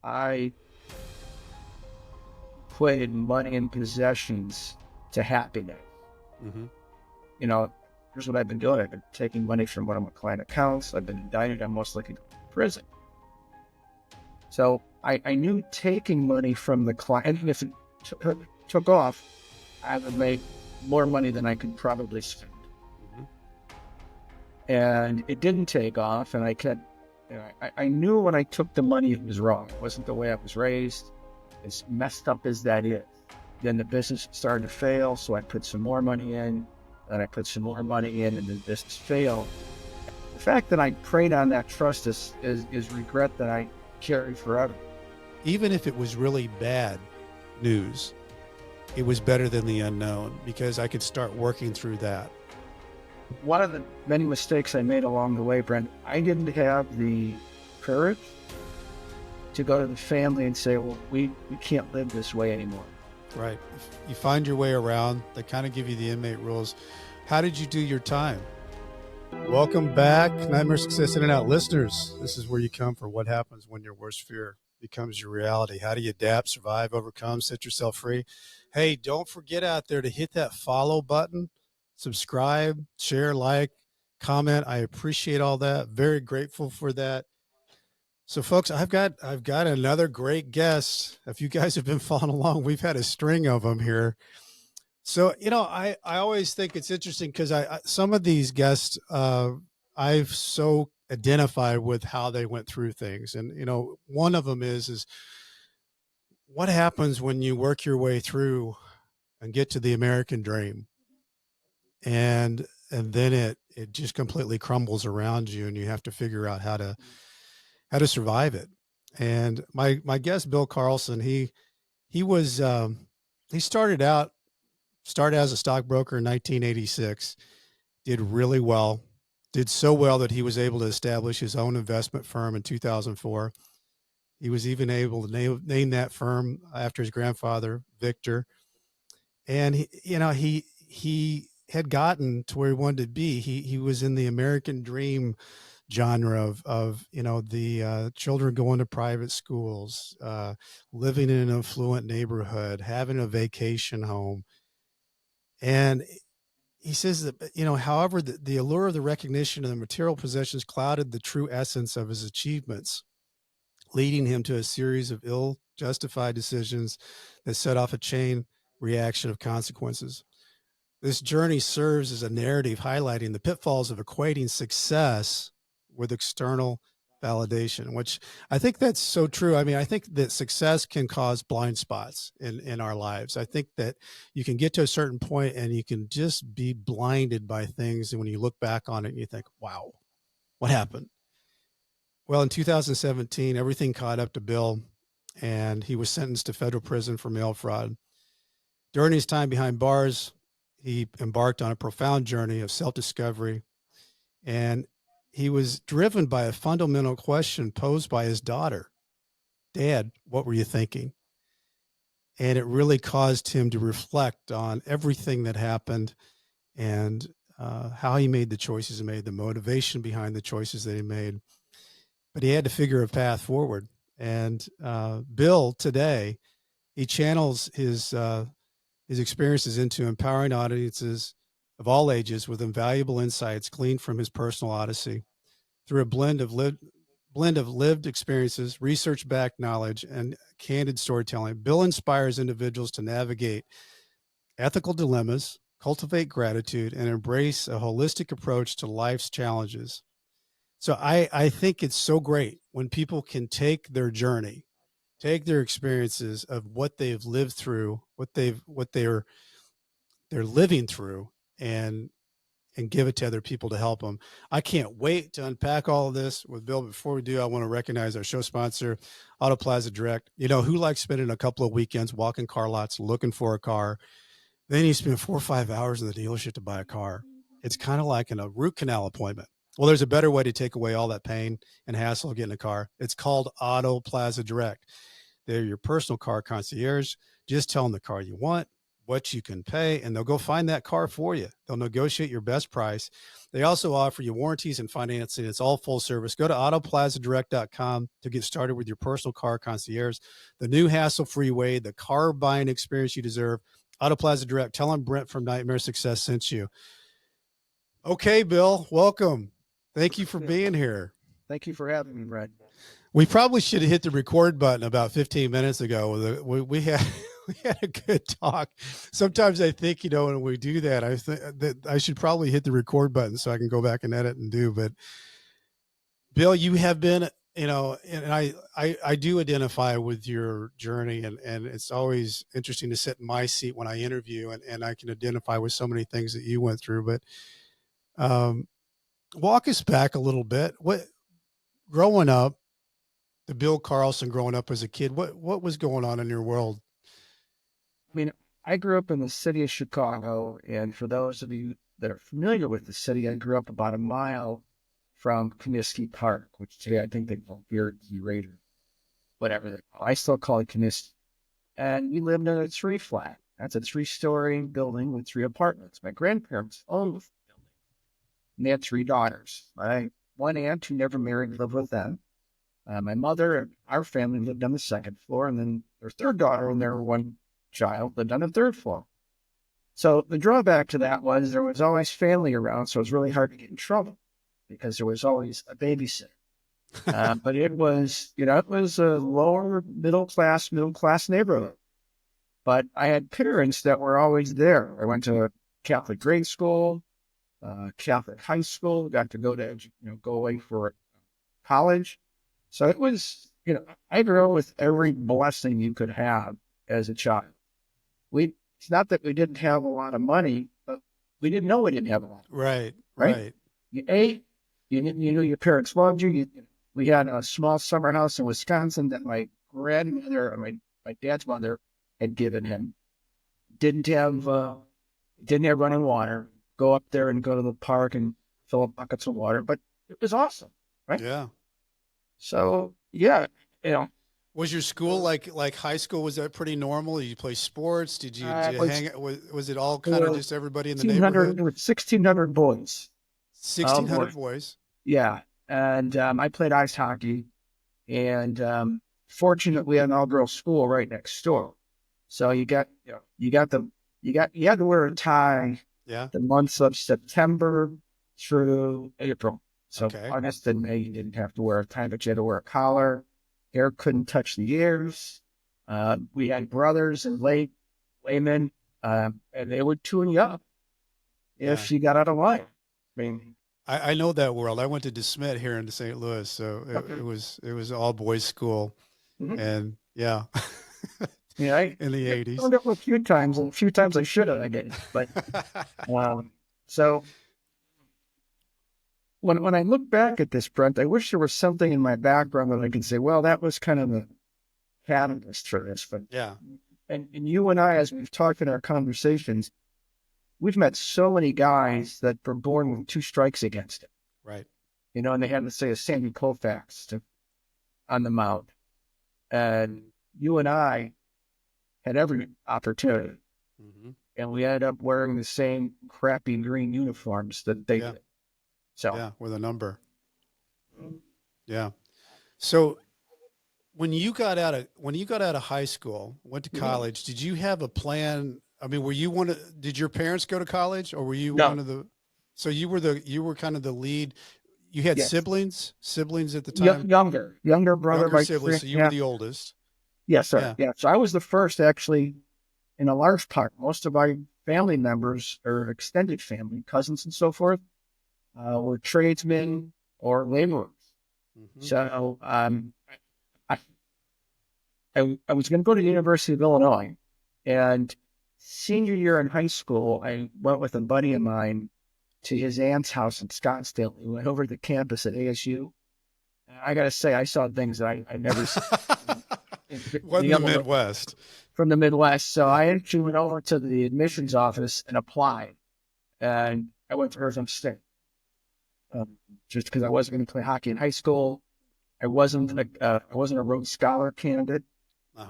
I equated money and possessions to happiness. Mm-hmm. You know, here's what I've been doing. I've been taking money from one of my client accounts. I've been indicted. I'm most likely going to prison. So I knew taking money from the client, and if it took off, I would make more money than I could probably spend. Mm-hmm. And it didn't take off, and I knew when I took the money it was wrong. It wasn't the way I was raised. As messed up as that is. Then the business started to fail, so I put some more money in, and I put some more money in, and the business failed. The fact that I preyed on that trust is regret that I carry forever. Even if it was really bad news, it was better than the unknown because I could start working through that. One of the many mistakes I made along the way, Brent, I didn't have the courage to go to the family and say, well, we can't live this way anymore. Right. You find your way around. They kind of give you the inmate rules. How did you do your time? Welcome back, Nightmare Success In-N-Out listeners. This is where you come for what happens when your worst fear becomes your reality. How do you adapt, survive, overcome, set yourself free? Hey, don't forget out there to hit that follow button, subscribe, share, like, comment. I appreciate all that. Very grateful for that. So folks, I've got another great guest. If you guys have been following along, we've had a string of them here. So, I always think it's interesting because some of these guests, I've so identified with how they went through things. And, one of them is what happens when you work your way through and get to the American dream and then it just completely crumbles around you and you have to figure out how to survive it. And my guest, Bill Carlson, he was, he started as a stockbroker in 1986, did really well, did so well that he was able to establish his own investment firm in 2004. He was even able to name that firm after his grandfather, Victor. And he had gotten to where he wanted to be. He was in the American dream genre of the children going to private schools, living in an affluent neighborhood, having a vacation home. And he says that, however, the allure of the recognition of the material possessions clouded the true essence of his achievements, leading him to a series of ill-justified decisions that set off a chain reaction of consequences. This journey serves as a narrative highlighting the pitfalls of equating success with external validation, which I think that's so true. I mean, I think that success can cause blind spots in our lives. I think that you can get to a certain point and you can just be blinded by things. And when you look back on it, you think, wow, what happened? Well, in 2017, everything caught up to Bill and he was sentenced to federal prison for mail fraud. During his time behind bars, he embarked on a profound journey of self-discovery, and he was driven by a fundamental question posed by his daughter. Dad, what were you thinking? And it really caused him to reflect on everything that happened and how he made the choices he made, the motivation behind the choices that he made. But he had to figure a path forward. And Bill today, he channels his experiences into empowering audiences of all ages with invaluable insights gleaned from his personal odyssey. Through a blend of lived experiences, research-backed knowledge, and candid storytelling, Bill inspires individuals to navigate ethical dilemmas, cultivate gratitude, and embrace a holistic approach to life's challenges. So I think it's so great when people can take their journey, take their experiences of what they've lived through, what they're living through, and give it to other people to help them. I can't wait to unpack all of this with Bill. Before we do, I want to recognize our show sponsor, Auto Plaza Direct. Who likes spending a couple of weekends walking car lots, looking for a car? Then you spend 4 or 5 hours in the dealership to buy a car. It's kind of like a root canal appointment. Well, there's a better way to take away all that pain and hassle of getting a car. It's called Auto Plaza Direct. They're your personal car concierge. Just tell them the car you want, what you can pay, and they'll go find that car for you. They'll negotiate your best price. They also offer you warranties and financing. It's all full service. Go to autoplazadirect.com to get started with your personal car concierge, the new hassle-free way, the car buying experience you deserve. Auto Plaza Direct. Tell them Brent from Nightmare Success sent you. Okay, Bill, welcome. Thank you for being here. Thank you for having me, Brent. We probably should have hit the record button about 15 minutes ago. We had a good talk. Sometimes I think, when we do that, I think that I should probably hit the record button so I can go back and edit and do. But Bill, you have been, and I do identify with your journey, and it's always interesting to sit in my seat when I interview, and I can identify with so many things that you went through. But walk us back a little bit. What growing up, the Bill Carlson growing up as a kid, what was going on in your world? I mean, I grew up in the city of Chicago, and for those of you that are familiar with the city, I grew up about a mile from Cassity Park, which today I think they call Beardsy Raider, whatever they call it. I still call it Cassity. And we lived in a tree flat. That's a 3-story building with 3 apartments. My grandparents owned the building, and they had 3 daughters. One aunt who never married lived with them. My mother and our family lived on the 2nd floor, and then their 3rd daughter and their 1 child lived on the 3rd floor. So the drawback to that was there was always family around, so it was really hard to get in trouble because there was always a babysitter. But it was, it was a lower middle class neighborhood. But I had parents that were always there. I went to Catholic grade school, Catholic high school, got to go away for college. So it was, I grew up with every blessing you could have as a child. It's not that we didn't have a lot of money, but we didn't know we didn't have a lot. Right. You ate, you knew your parents loved you. We had a small summer house in Wisconsin that my grandmother, my dad's mother, had given him. Didn't have running water. Go up there and go to the park and fill up buckets of water, but it was awesome, right? Yeah. So yeah, Was your school like high school? Was that pretty normal? Did you play sports? Did you hang? Was it all kind of just everybody in the neighborhood? 1,600 boys. 1,600 boys. Yeah, and I played ice hockey, and fortunately, we had an all-girls school right next door. So you had to wear a tie. Yeah. The months of September through April. So okay. August and May, you didn't have to wear a tie, but you had to wear a collar. Hair couldn't touch the ears. We had brothers and laymen, and they would tune you up if you got out of line. I mean, I know that world. I went to DeSmet here in St. Louis, so it was all boys school, and yeah. In the 80s. I turned up a few times I should have, I didn't. But so when I look back at this, Brent, I wish there was something in my background that I could say, well, that was kind of the catalyst for this. But yeah. And you and I, as we've talked in our conversations, we've met so many guys that were born with 2 strikes against it. Right. And they had to say a Sandy Koufax on the mound. And you and I had every opportunity. And we ended up wearing the same crappy green uniforms that they did. So yeah, with a number. Yeah. So when you got out of high school, went to college, did you have a plan? I mean, did your parents go to college, or were you one of the, so you were kind of the lead? You had siblings at the time? Younger brother. Younger siblings, so you were the oldest. Yes, sir. Yeah. So I was the first, actually, in a large part. Most of my family members, or extended family, cousins and so forth, were tradesmen or laborers. So I was going to go to the University of Illinois, and senior year in high school, I went with a buddy of mine to his aunt's house in Scottsdale. We went over to the campus at ASU. And I got to say, I saw things that I never seen. From the Midwest. From the Midwest. So I actually went over to the admissions office and applied. And I went for Arizona State. Just because I wasn't going to play hockey in high school. I wasn't a Rhodes Scholar candidate.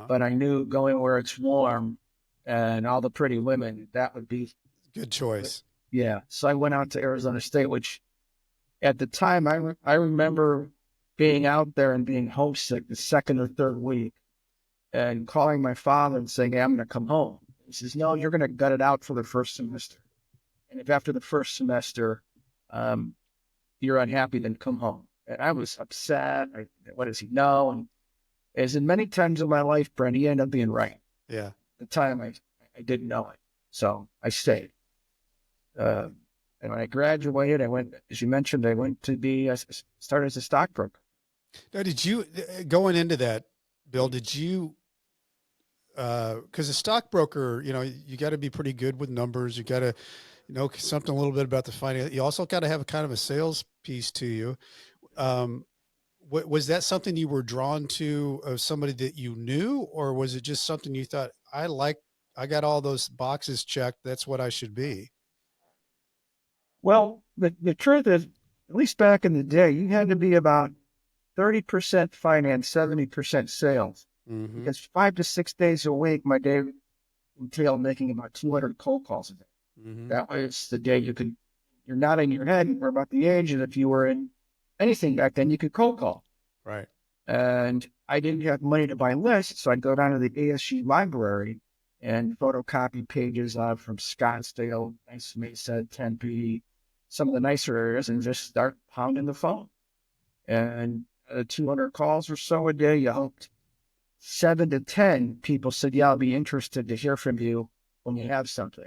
But I knew going where it's warm and all the pretty women, that would be Good choice. yeah. So I went out to Arizona State, which at the time I remember being out there and being homesick the second or third week and calling my father and saying, hey, I'm going to come home. He says, no, you're going to gut it out for the first semester. And if after the first semester, you're unhappy, then come home. And I was upset. What does he know? And as in many times in my life, Brent, he ended up being right. Yeah. At the time, I didn't know it. So I stayed. And when I graduated, I went, as you mentioned, I went to started as a stockbroker. Now, did you, going into that, Bill, did you, because a stockbroker, you know, you got to be pretty good with numbers. You got to know something a little bit about the finance. You also got to have a kind of a sales piece to you. Was that something you were drawn to of somebody that you knew, or was it just something you thought, I got all those boxes checked, that's what I should be? Well, the truth is, at least back in the day, you had to be about 30% finance, 70% sales. Mm-hmm. Because 5 to 6 days a week, my day entailed making about 200 cold calls a day. Mm-hmm. That was the day you're nodding your head, we're about the age, and if you were in anything back then, you could cold call. Right. And I didn't have money to buy lists, so I'd go down to the ASU library and photocopy pages from Scottsdale, Nice Mesa, Tempe, some of the nicer areas, and just start pounding the phone. And 200 calls or so a day, you hoped 7 to 10 people said, yeah, I'll be interested to hear from you when you have something.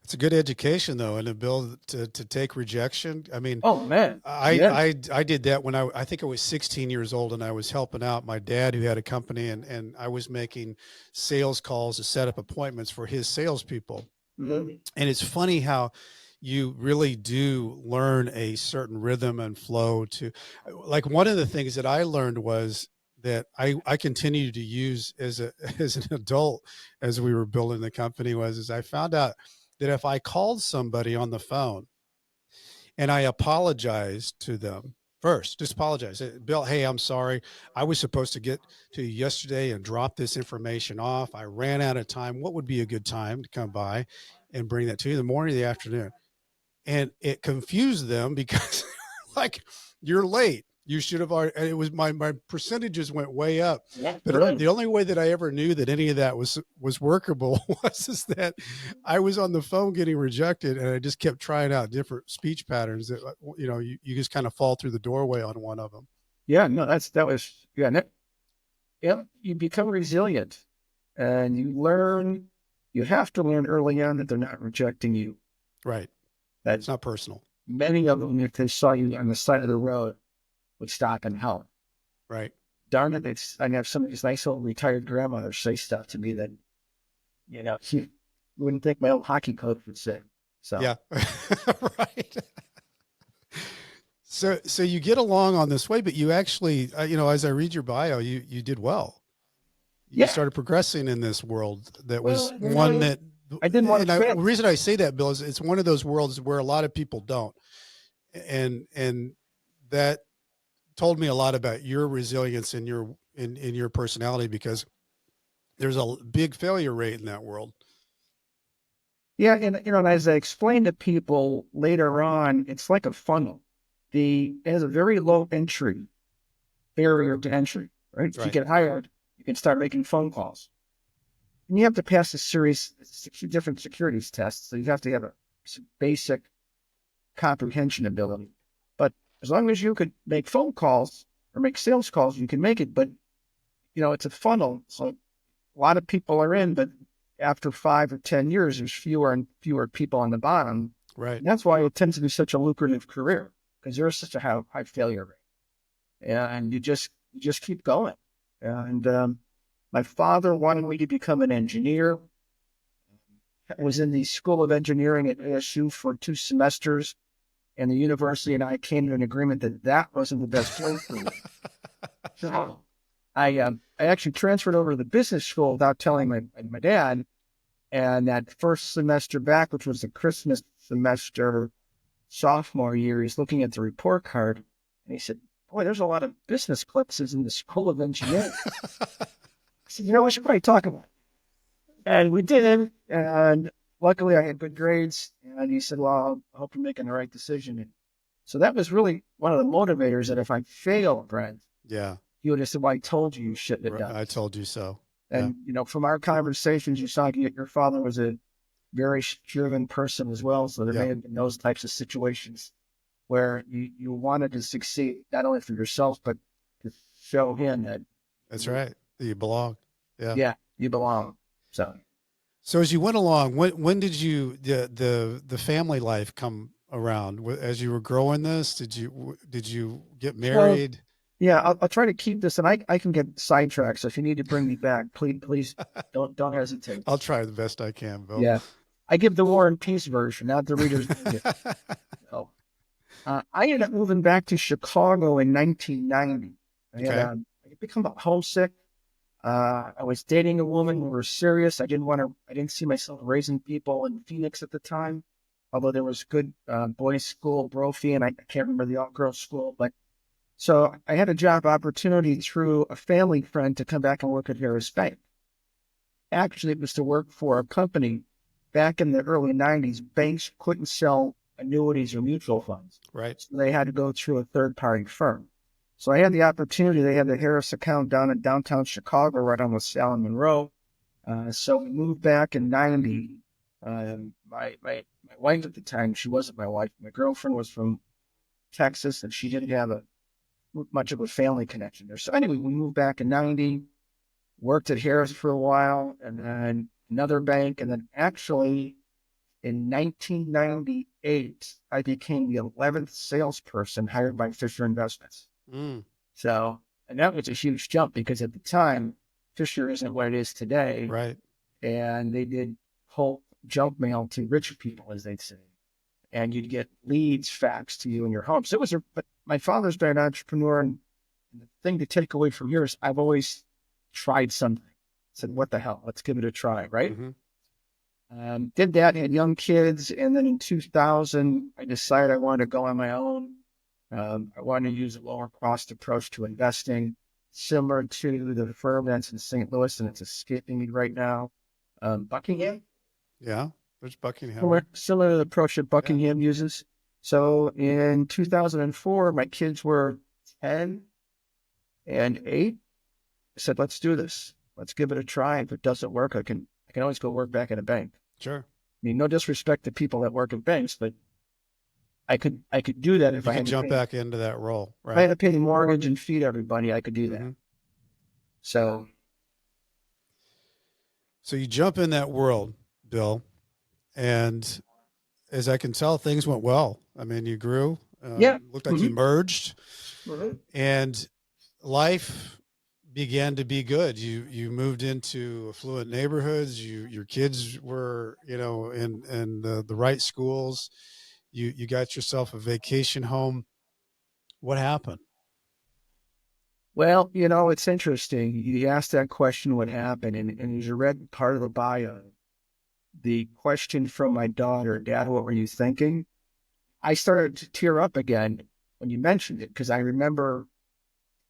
It's a good education, though, and a ability to take rejection. I mean, oh man, I did that when I think I was 16 years old, and I was helping out my dad who had a company, and I was making sales calls to set up appointments for his salespeople. Mm-hmm. And it's funny how you really do learn a certain rhythm and flow to, like, one of the things that I learned was that I continued to use as an adult, as we were building the company, is I found out that if I called somebody on the phone and I apologized to them first, just apologize, Bill, hey, I'm sorry. I was supposed to get to you yesterday and drop this information off. I ran out of time. What would be a good time to come by and bring that to you, in the morning or the afternoon? And it confused them because like, you're late. You should have already, and it was my percentages went way up. Yeah, but really? The only way that I ever knew that any of that was workable was that I was on the phone getting rejected, and I just kept trying out different speech patterns that, you know, you just kind of fall through the doorway on one of them. Yeah, no, you become resilient, and you have to learn early on that they're not rejecting you. Right. That's not personal. Many of them, if they saw you on the side of the road, would stop and help. Right. Darn it, I have some of these nice old retired grandmothers say stuff to me that, you know, you wouldn't think my old hockey coach would say. So yeah, right. So you get along on this way, but you actually, you know, as I read your bio, you did well. You started progressing in this world that was one that I didn't want to. The reason I say that, Bill, is it's one of those worlds where a lot of people don't, and that told me a lot about your resilience and in your personality, because there's a big failure rate in that world. Yeah, and you know, as I explained to people later on, it's like a funnel. It has a very low barrier to entry, right? If you get hired, you can start making phone calls. And you have to pass a series of different securities tests. So you have to have some basic comprehension ability. But as long as you could make phone calls or make sales calls, you can make it. But, you know, it's a funnel. So a lot of people are in, but after 5 or 10 years, there's fewer and fewer people on the bottom. Right. And that's why it tends to be such a lucrative career, because there's such a high failure rate. And you just keep going. And my father wanted me to become an engineer. I was in the School of Engineering at ASU for 2 semesters, and the university and I came to an agreement that wasn't the best place for me. So I actually transferred over to the business school without telling my dad. And that first semester back, which was the Christmas semester, sophomore year, he's looking at the report card, and he said, "Boy, there's a lot of business classes in the School of Engineering." I said, "You know, we should probably talk about it." And we did. And luckily I had good grades. And he said, well, I hope you're making the right decision. And so that was really one of the motivators that if I failed, Brent, Yeah. he would have said, well, I told you you shouldn't have done I this. told you so. Yeah. And, from our conversations, you saw your father was a very driven person as well. So there may have been those types of situations where you wanted to succeed, not only for yourself, but to show him that. That's right. You belong. Yeah. Yeah, you belong. So as you went along, when did the family life come around? As you were growing this, did you get Well, married? yeah, I'll try to keep this, and I can get sidetracked. So if you need to bring me back, please don't hesitate. I'll try the best I can, Bill. Yeah, I give the War and Peace version, not the Reader's Digest. So, I ended up moving back to Chicago in 1990. I become homesick. I was dating a woman. We were serious. I didn't see myself raising people in Phoenix at the time, although there was good boys' school, Brophy, and I can't remember the all-girls school. But so I had a job opportunity through a family friend to come back and work at Harris Bank. Actually, it was to work for a company back in the early 90s. Banks couldn't sell annuities or mutual funds. Right. So they had to go through a third-party firm. So I had the opportunity. They had the Harris account down in downtown Chicago, right on LaSalle and Monroe. So we moved back in 90. My wife at the time, she wasn't my wife. My girlfriend was from Texas, and she didn't have much of a family connection there. So anyway, we moved back in 90, worked at Harris for a while, and then another bank. And then actually in 1998, I became the 11th salesperson hired by Fisher Investments. So, and that was a huge jump because at the time, Fisher isn't what it is today. Right. And they did whole junk mail to rich people, as they'd say. And you'd get leads faxed to you in your home. So but my father's been an entrepreneur. And the thing to take away from here is I've always tried something. Said, what the hell? Let's give it a try, right? Mm-hmm. Did that, had young kids. And then in 2000, I decided I wanted to go on my own. I wanted to use a lower cost approach to investing, similar to the firm that's in St. Louis, and it's escaping me right now. Buckingham? Yeah, there's Buckingham. Similar to the approach that Buckingham uses. So in 2004, my kids were 10 and 8. I said, let's do this. Let's give it a try. If it doesn't work, I can always go work back at a bank. Sure. I mean, no disrespect to people that work in banks, but I could do that if I had to jump back into that role. Right. If I had to pay the mortgage and feed everybody, I could do that. So you jump in that world, Bill, and as I can tell, things went well. I mean, you grew. Looked like you merged, and life began to be good. You moved into affluent neighborhoods. Your kids were, in the right schools. You got yourself a vacation home. What happened? Well, it's interesting. You asked that question, what happened? And as you read part of the bio, the question from my daughter, Dad, what were you thinking? I started to tear up again when you mentioned it, because I remember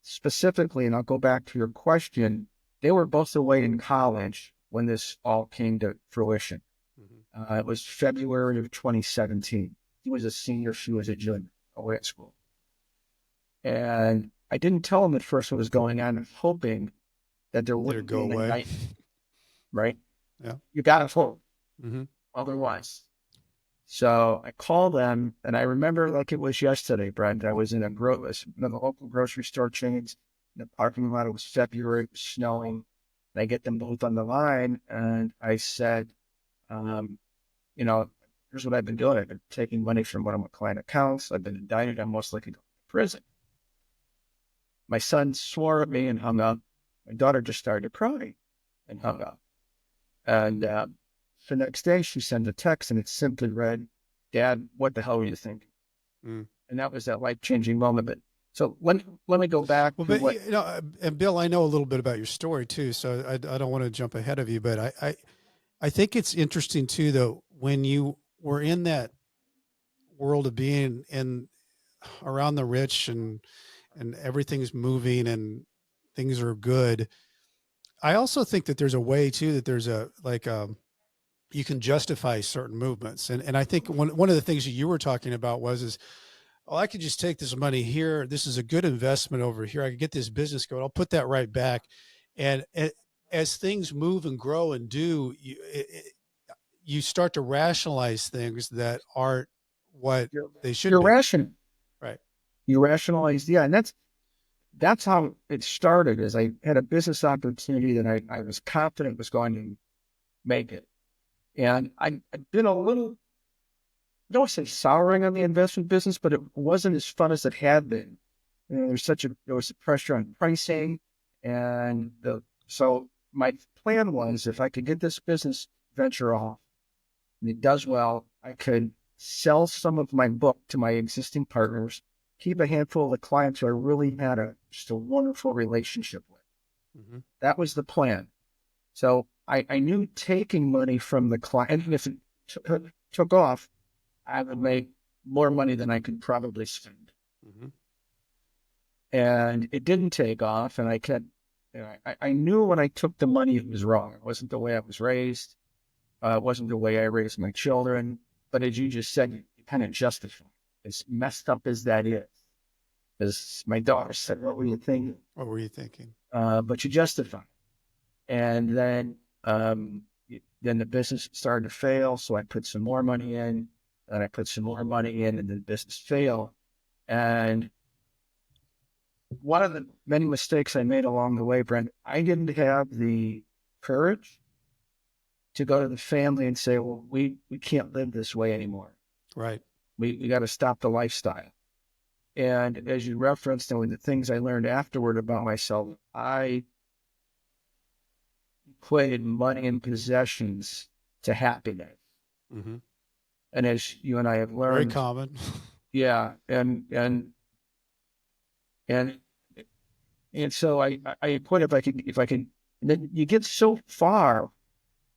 specifically, and I'll go back to your question, they were both away in college when this all came to fruition. It was February of 2017. He was a senior, she was a junior, away at school. And I didn't tell him at first what was going on, hoping that there wouldn't go away. Night, right? Yeah. You got to hope. Otherwise. So I called them, and I remember like it was yesterday, Brent. I was in the local grocery store chains. In the parking lot, it was February, it was snowing. And I get them both on the line, and I said, here's what I've been doing. I've been taking money from one of my client accounts. I've been indicted. I'm most likely going to prison. My son swore at me and hung up. My daughter just started to cry and hung up. And the next day, she sent a text, and it simply read, Dad, what the hell were you thinking? And that was that life-changing moment. But so let me go back. And Bill, I know a little bit about your story too, so I don't want to jump ahead of you, but I think it's interesting too, though, when you were in that world of being around the rich and everything's moving and things are good. I also think that there's a way too, that there's a, like, you can justify certain movements. And I think one of the things that you were talking about is, oh, I could just take this money here. This is a good investment over here. I could get this business going. I'll put that right back. And as things move and grow and do, you start to rationalize things that aren't what they should You're be. rational. Right. You rationalize, yeah, and that's how it started. Is I had a business opportunity that I was confident was going to make it, and I'd been a little, I don't want to say souring on the investment business, but it wasn't as fun as it had been. You know, there was a pressure on pricing, and so my plan was, if I could get this business venture off and it does well, I could sell some of my book to my existing partners, keep a handful of the clients who I really had just a wonderful relationship with. Mm-hmm. That was the plan. So I knew taking money from the client, and if it took off, I would make more money than I could probably spend. Mm-hmm. And it didn't take off, and I knew when I took the money it was wrong. It wasn't the way I was raised. It wasn't the way I raised my children. But as you just said, you kind of justify it. As messed up as that is. As my daughter said, what were you thinking? What were you thinking? But you justify. And then the business started to fail, so I put some more money in, and I put some more money in, and the business failed. And one of the many mistakes I made along the way, Brent, I didn't have the courage to go to the family and say, well, we can't live this way anymore. Right. We got to stop the lifestyle. And as you referenced, and the things I learned afterward about myself, I equated money and possessions to happiness. Mm-hmm. And as you and I have learned, very common. Yeah. And so I put, if I could, and then you get so far,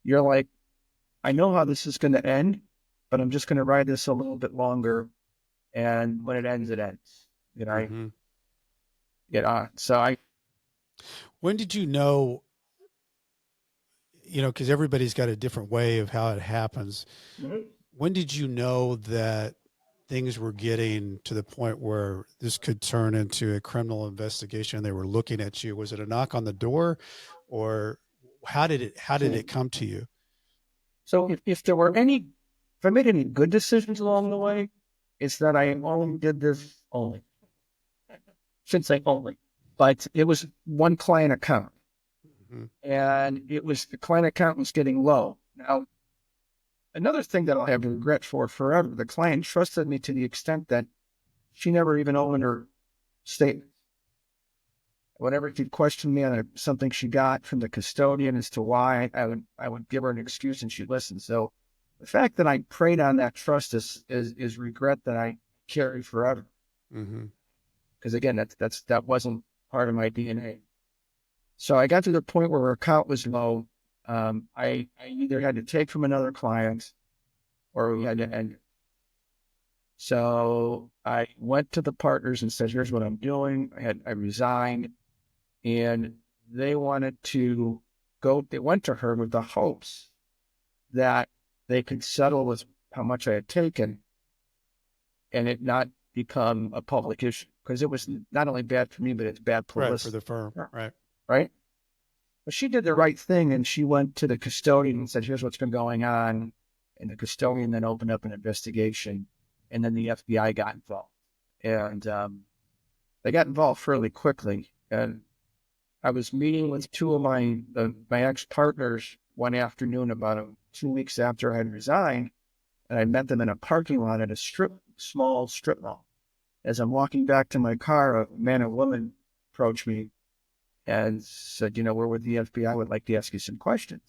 you're like, I know how this is going to end, but I'm just going to ride this a little bit longer. And when it ends, it ends. You know, Mm-hmm. So when did you know, because everybody's got a different way of how it happens. Mm-hmm. When did you know that things were getting to the point where this could turn into a criminal investigation? They were looking at you. Was it a knock on the door, or how did it come to you? So if I made any good decisions along the way, it's that I only did this only. Shouldn't say only, but it was one client account. Mm-hmm. And the client account was getting low. Now, another thing that I'll have regret for forever, the client trusted me to the extent that she never even opened her statement. Whenever she'd question me on something she got from the custodian as to why, I would give her an excuse and she'd listen. So the fact that I preyed on that trust is regret that I carry forever. Mm-hmm. Because again, that wasn't part of my DNA. So I got to the point where her account was low. I either had to take from another client or we had to end it. So I went to the partners and said, here's what I'm doing. I resigned, and they wanted to go. They went to her with the hopes that they could settle with how much I had taken and it not become a public issue, because it was not only bad for me, but it's bad publicity. Right, for the firm. Right. But she did the right thing, and she went to the custodian and said, here's what's been going on. And the custodian then opened up an investigation, and then the FBI got involved. And they got involved fairly quickly. And I was meeting with two of my ex-partners one afternoon about 2 weeks after I had resigned, and I met them in a parking lot at a small strip mall. As I'm walking back to my car, a man and woman approached me and said, we're with the FBI. I would like to ask you some questions.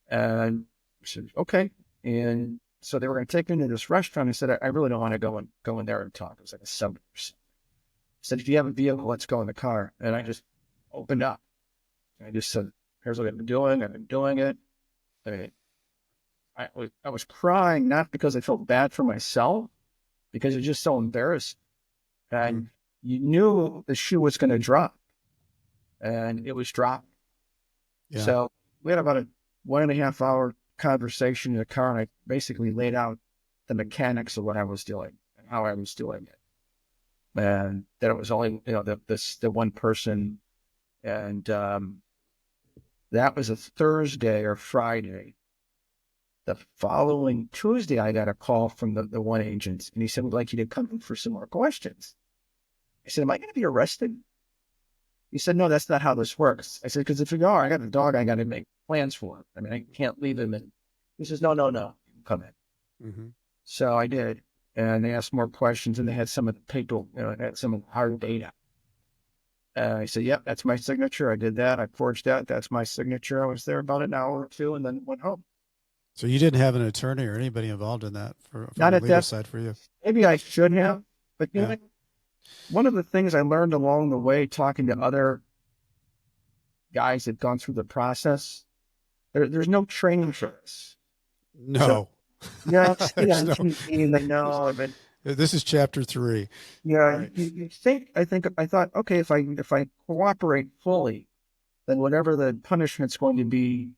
And I said, okay. And so they were going to take me to this restaurant. I said, I really don't want to go in there and talk. It was like a 7%. I said, if you have a vehicle, let's go in the car. And I just opened up. I just said, here's what I've been doing. I've been doing it. I was crying, not because I felt bad for myself, because it was just so embarrassing. And you knew the shoe was going to drop. And it was dropping. Yeah. So we had about a 1.5 hour conversation in the car, and I basically laid out the mechanics of what I was doing and how I was doing it. And that it was only, the one person. And that was a Thursday or Friday. The following Tuesday, I got a call from the one agent, and he said, we'd like you to come in for some more questions. I said, am I going to be arrested? He said, no, that's not how this works. I said, because if you are, I got a dog, I got to make plans for him. I mean, I can't leave him. And he says, no, you can come in. Mm-hmm. So I did. And they asked more questions, and they had some of the people, had some of the hard data. I said, yep, that's my signature. I did that. I forged that. That's my signature. I was there about an hour or two and then went home. So you didn't have an attorney or anybody involved in that from Not the at legal that side for you? Maybe I should have, but you Yeah. know, one of the things I learned along the way, talking to other guys that gone through the process, there's no training for this. No. So, yeah, There's no- TV, they know, but This is chapter 3. yeah, Right. you think, I thought, okay, if I cooperate fully, then whatever the punishment's going to be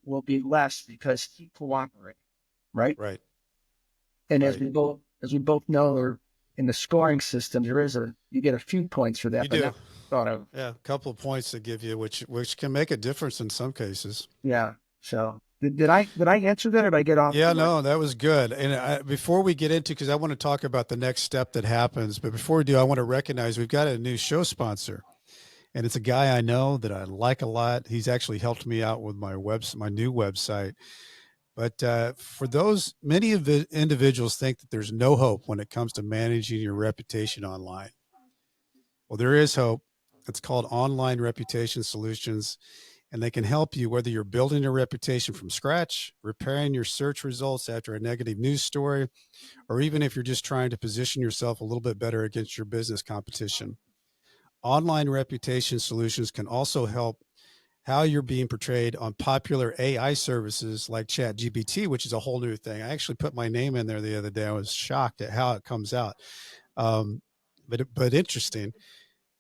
will be less because he cooperated, right? Right. And Right. as we both know, or in the scoring system, you get a few points for that. You but do. not thought of. Yeah, a couple of points to give you, which can make a difference in some cases. Yeah. So did I answer that, or did I get off? Yeah, no, that was good. And before we get into, because I want to talk about the next step that happens, but before we do, I want to recognize we've got a new show sponsor, and it's a guy I know that I like a lot. He's actually helped me out with my new website. But for those, many of the individuals think that there's no hope when it comes to managing your reputation online. Well, there is hope. It's called Online Reputation Solutions, and they can help you whether you're building a reputation from scratch, repairing your search results after a negative news story, or even if you're just trying to position yourself a little bit better against your business competition. Online Reputation Solutions can also help how you're being portrayed on popular AI services like ChatGPT, which is a whole new thing. I actually put my name in there the other day. I was shocked at how it comes out. But interesting.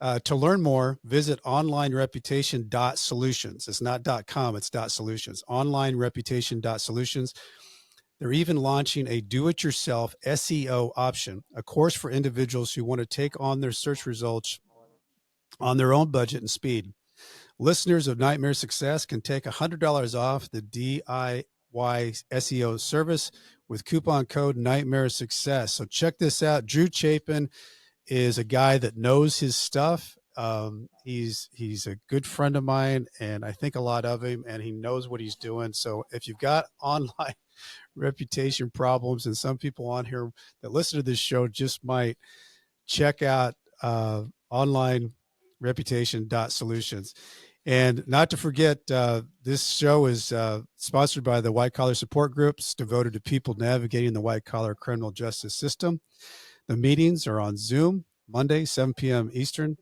To learn more, visit onlinereputation.solutions. It's not .com, it's .solutions. Onlinereputation.solutions. They're even launching a do-it-yourself SEO option, a course for individuals who want to take on their search results on their own budget and speed. Listeners of Nightmare Success can take $100 off the DIY SEO service with coupon code Nightmare Success. So check this out. Drew Chapin is a guy that knows his stuff. He's a good friend of mine, and I think a lot of him, and he knows what he's doing. So if you've got online reputation problems, and some people on here that listen to this show just might check out online reputation.solutions. And not to forget, this show is sponsored by the White Collar Support Groups, devoted to people navigating the white collar criminal justice system. The meetings are on Zoom, Monday, 7 p.m. Eastern,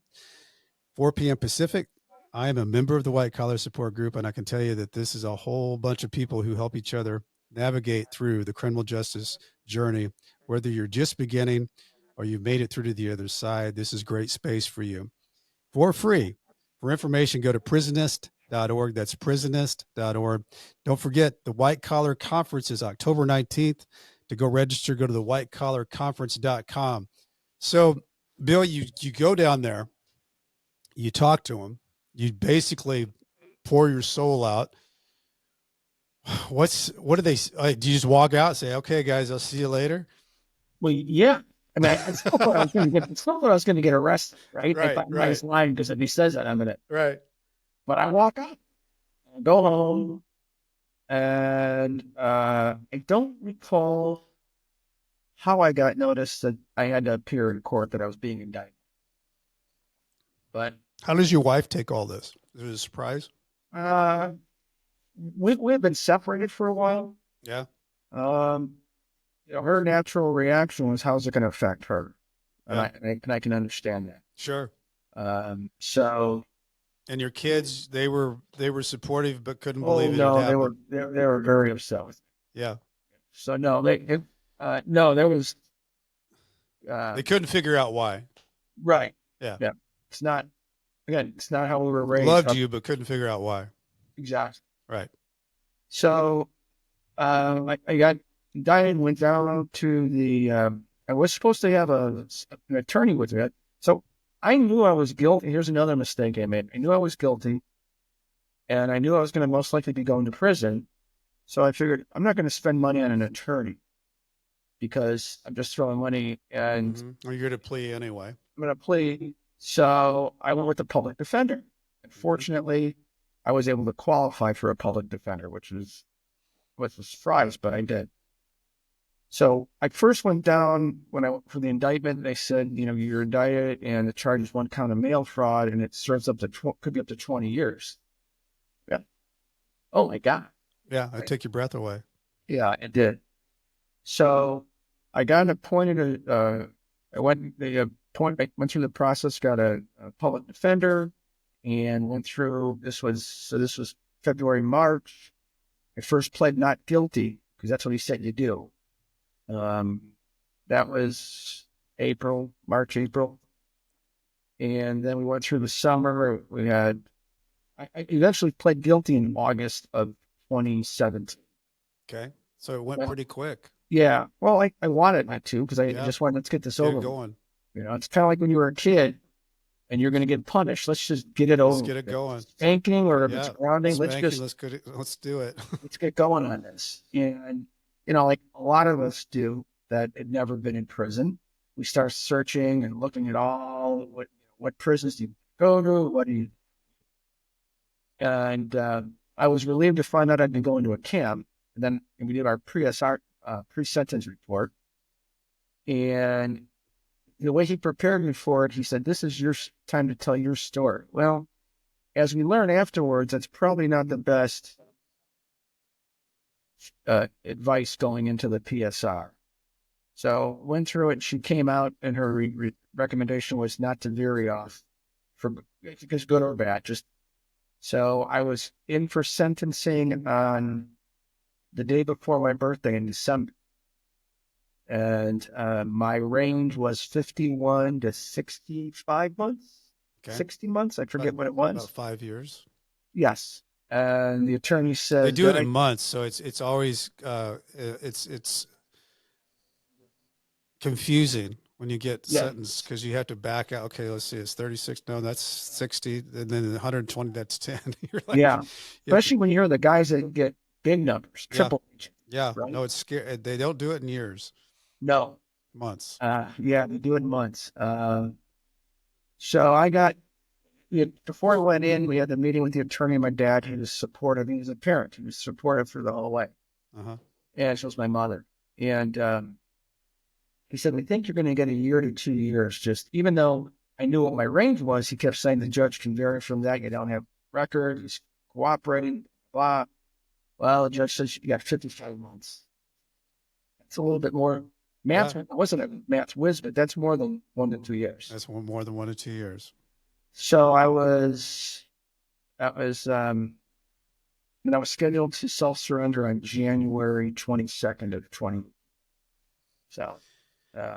4 p.m. Pacific. I am a member of the White Collar Support Group, and I can tell you that this is a whole bunch of people who help each other navigate through the criminal justice journey. Whether you're just beginning or you've made it through to the other side, this is great space for you. For free. For information, go to prisonist.org. That's prisonist.org. Don't forget, the White Collar Conference is October 19th. To go register, go to the whitecollarconference.com. So, Bill, you go down there, you talk to them, you basically pour your soul out. What do they, do you just walk out and say, okay, guys, I'll see you later? Well, yeah. I mean, it's not what I was going to get. It's not what I was going to get arrested, right? Right, I was lying because if he says that, I'm gonna. Right. But I walk up, I go home, and I don't recall how I got noticed that I had to appear in court, that I was being indicted. But how does your wife take all this? Is it a surprise? We've been separated for a while. Yeah. Her natural reaction was, how's it going to affect her? Yeah. And I can understand that. Sure. So. And your kids, they were supportive, but couldn't believe it. No, had happened. they were very upset with me. Yeah. So no, there was. They couldn't figure out why. Right. Yeah. Yeah. It's not how we were raised. Loved you, but couldn't figure out why. Exactly. Right. So I got indicted, went down to the, I was supposed to have an attorney with me. So I knew I was guilty. Here's another mistake I made. I knew I was guilty, and I knew I was going to most likely be going to prison. So I figured I'm not going to spend money on an attorney because I'm just throwing money and Or you're going to plea anyway. I'm going to plea. So I went with the public defender. And fortunately, I was able to qualify for a public defender, which was a surprise, but I did. So I first went down when I went for the indictment. They said, you're indicted and the charge is 1 count of mail fraud, and it serves up to could be up to 20 years. Yeah. Oh my God. Yeah, I take your breath away. Yeah, it did. So I got appointed. I went through the process, got a public defender, and went through. This was February, March. I first pled not guilty because that's what he said you do. That was March, April. And then we went through the summer. I eventually pled guilty in August of 2017. Okay. So it went pretty quick. Yeah. Well, I wanted it to because I just wanted, let's get this over. Going. It's kind of like when you were a kid and you're going to get punished. Let's just get it over. Let's get it going. Spanking or if it's grounding, let's do it. Let's get going on this. And, like a lot of us do that had never been in prison. We start searching and looking at all what prisons do you go to? And I was relieved to find out I'd been going to a camp. And then we did our pre-sentence report. And the way he prepared me for it, he said, this is your time to tell your story. Well, as we learn afterwards, that's probably not the best advice going into the PSR. So went through it. She came out, and her recommendation was not to vary off because good or bad. So I was in for sentencing on the day before my birthday in December, and my range was 51 to 65 months. Okay. 60 months. I forget what it was. About 5 years. Yes. And the attorney said they do it in months, so it's always it's confusing when you get sentenced because you have to back out. Okay, let's see, it's 36. No, that's 60, and then 120. That's 10. You're like, especially when you hear the guys that get big numbers, triple. Yeah, right? No, it's scary. They don't do it in years. No, months. They do it in months. So I got. Before I went in, we had the meeting with the attorney. My dad, he was supportive. He was a parent. He was supportive through the whole way. And so was my mother. And he said, we think you're going to get 1 year to 2 years. Just even though I knew what my range was, he kept saying the judge can vary from that. You don't have record. He's cooperating, blah. Well, the judge says you got 55 months. That's a little bit more. Math wasn't a math whiz, but that's more than 1 to 2 years. That's more than 1 to 2 years. So I was scheduled to self-surrender on January 22nd of 20. So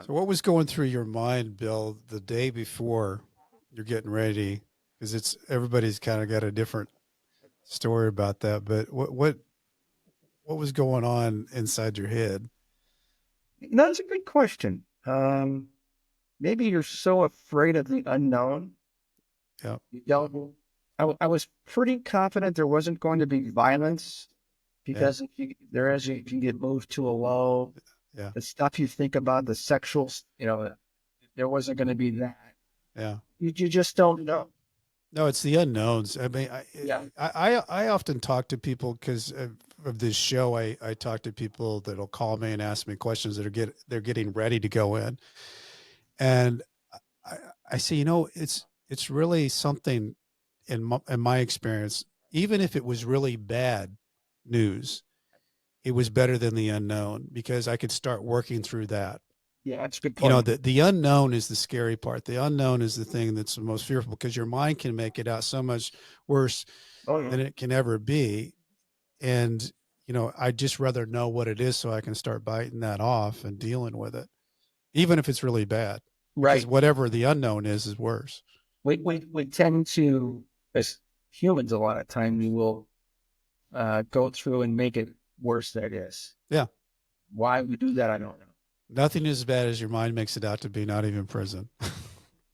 what was going through your mind, Bill, the day before you're getting ready? Because everybody's kind of got a different story about that. But what was going on inside your head? That's a good question. Maybe you're so afraid of the unknown. Yeah. I was pretty confident there wasn't going to be violence because if you can get moved to a low. Yeah. The stuff you think about, the sexual, there wasn't going to be that. Yeah. You just don't know. No, it's the unknowns. I mean, I often talk to people because of this show. I talk to people that'll call me and ask me questions that they're getting ready to go in. And I say, it's really something in my experience, even if it was really bad news, it was better than the unknown because I could start working through that. Yeah, that's a good point. The unknown is the scary part. The unknown is the thing that's the most fearful because your mind can make it out so much worse than it can ever be. And, I'd just rather know what it is so I can start biting that off and dealing with it, even if it's really bad. Right. Because whatever the unknown is worse. We tend to, as humans, a lot of time we will go through and make it worse than it is. Yeah. Why we do that, I don't know. Nothing as bad as your mind makes it out to be, not even prison.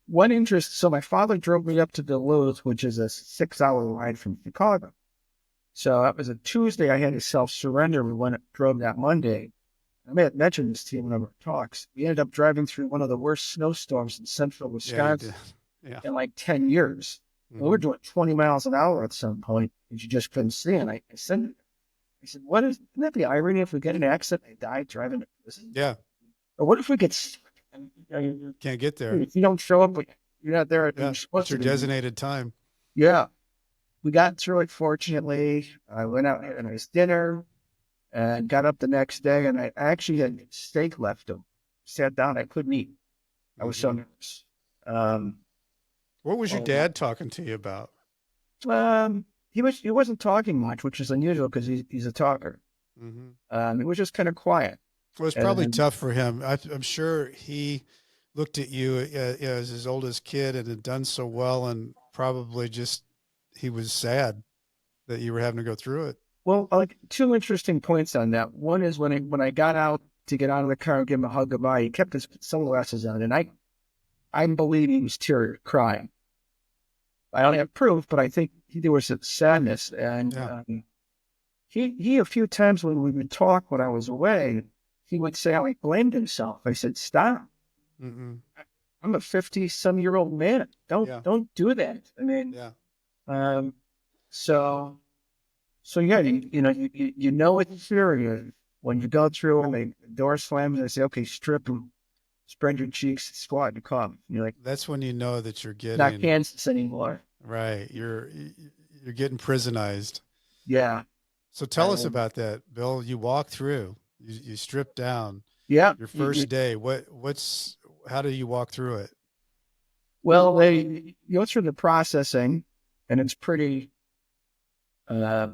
One interest, so my father drove me up to Duluth, which is a 6-hour ride from Chicago. So that was a Tuesday. I had to self-surrender. We drove that Monday. I may have mentioned this to you in one of our talks. We ended up driving through one of the worst snowstorms in central Wisconsin in like 10 years. Mm-hmm. We were doing 20 miles an hour at some point, and you just couldn't see. And I said, wouldn't that be irony if we get in an accident and I die driving to prison? Yeah. Or what if we get stuck? You can't get there. If you don't show up, you're not there. It's your designated time. Yeah. We got through it, fortunately. I went out and had a nice dinner and got up the next day, and I actually had steak left. Sat down. I couldn't eat. I was so nervous. What was your dad talking to you about? He wasn't talking much, which is unusual because he's a talker. Mm-hmm. It was just kind of quiet. Well, it's probably tough for him. I'm sure he looked at you as his oldest kid and had done so well, and probably he was sad that you were having to go through it. Well, like 2 interesting points on that. One is when I got out to get out of the car and give him a hug goodbye, he kept his sunglasses on, and I believe he was crying. I don't have proof, but I think there was a sadness, and he a few times when we would talk when I was away, he would say how he blamed himself. I said, "Stop! I'm a 50-some-year-old man. Don't do that." I mean, so yeah, you know it's serious when you go through and the door slams and they say, "Okay, strip and spread your cheeks, squat and come." You're like, that's when you know that you're getting not Kansas anymore. Right, you're getting prisonized. Yeah. So tell us about that, Bill. You walk through. You strip down. Yeah. Your first day. How do you walk through it? Well, you go through the processing, and it's pretty, not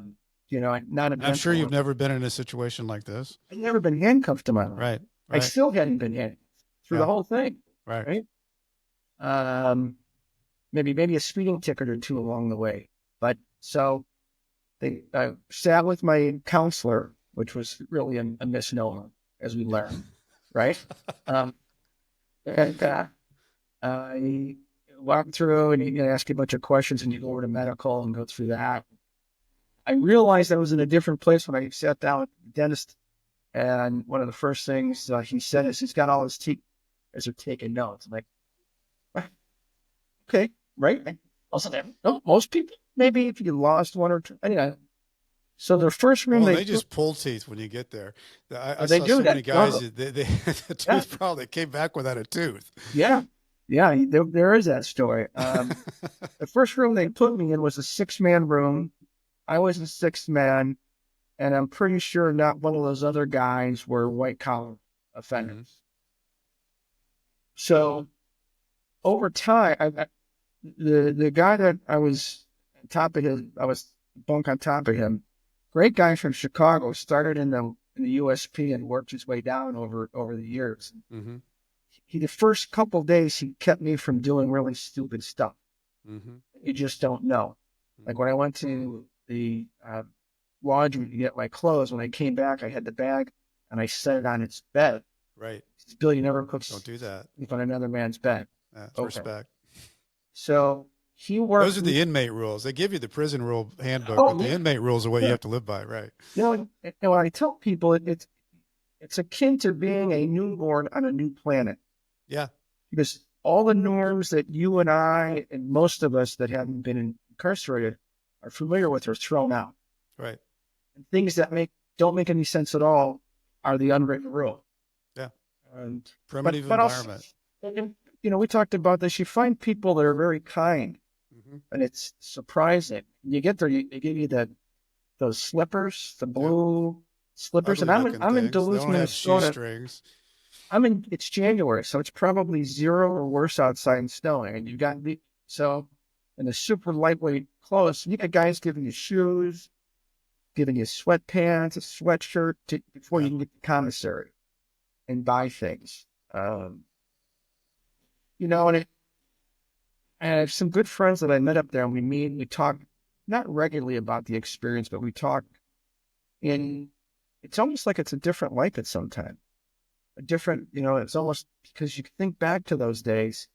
eventful. I'm sure you've never been in a situation like this. I've never been handcuffed to my life. Right. I still hadn't been handcuffed through the whole thing. Right. Maybe a speeding ticket or two along the way. But so they sat with my counselor, which was really a misnomer, as we learned, right? And I walked through, and he asked you a bunch of questions, and you go over to medical and go through that. I realized I was in a different place when I sat down at the dentist, and one of the first things he said is he's got all his teeth as they're taking notes. I'm like, okay, right? Most people, maybe if you lost one or two, anyway. So the first room they just pull teeth when you get there. I saw so many guys the tooth probably came back without a tooth. Yeah, there is that story. The first room they put me in was a 6-man room. I was the 6th man, and I'm pretty sure not one of those other guys were white collar offenders. Mm-hmm. So over time, the guy that I was on top of him, I was bunk on top of him. Great guy from Chicago, started in the USP and worked his way down over the years. Mm-hmm. The first couple of days, he kept me from doing really stupid stuff. Mm-hmm. You just don't know. Mm-hmm. Like when I went to the laundry to get my clothes, when I came back, I had the bag and I set it on its bed. Right. Bill, you never cook. Don't do that. On another man's bed. Respect. So he worked. Those are the inmate rules. They give you the prison rule handbook, but the inmate rules are what you have to live by, right? And when I tell people, it's akin to being a newborn on a new planet. Yeah. Because all the norms that you and I and most of us that haven't been incarcerated are familiar with are thrown out. Right. And things that don't make any sense at all are the unwritten rule. Yeah. And primitive environment. Also, we talked about this. You find people that are very kind, mm-hmm. and it's surprising. You get there, they give you those slippers, the blue slippers, and I'm in Duluth, Minnesota. It's January, so it's probably 0 or worse outside and snowing, and you've got in the super lightweight clothes. You got guys giving you shoes, giving you sweatpants, a sweatshirt before you can get the commissary and buy things. And I have some good friends that I met up there, and we talk not regularly about the experience, but we talk in, it's almost like it's a different life at some time. A different, it's almost because you think back to those days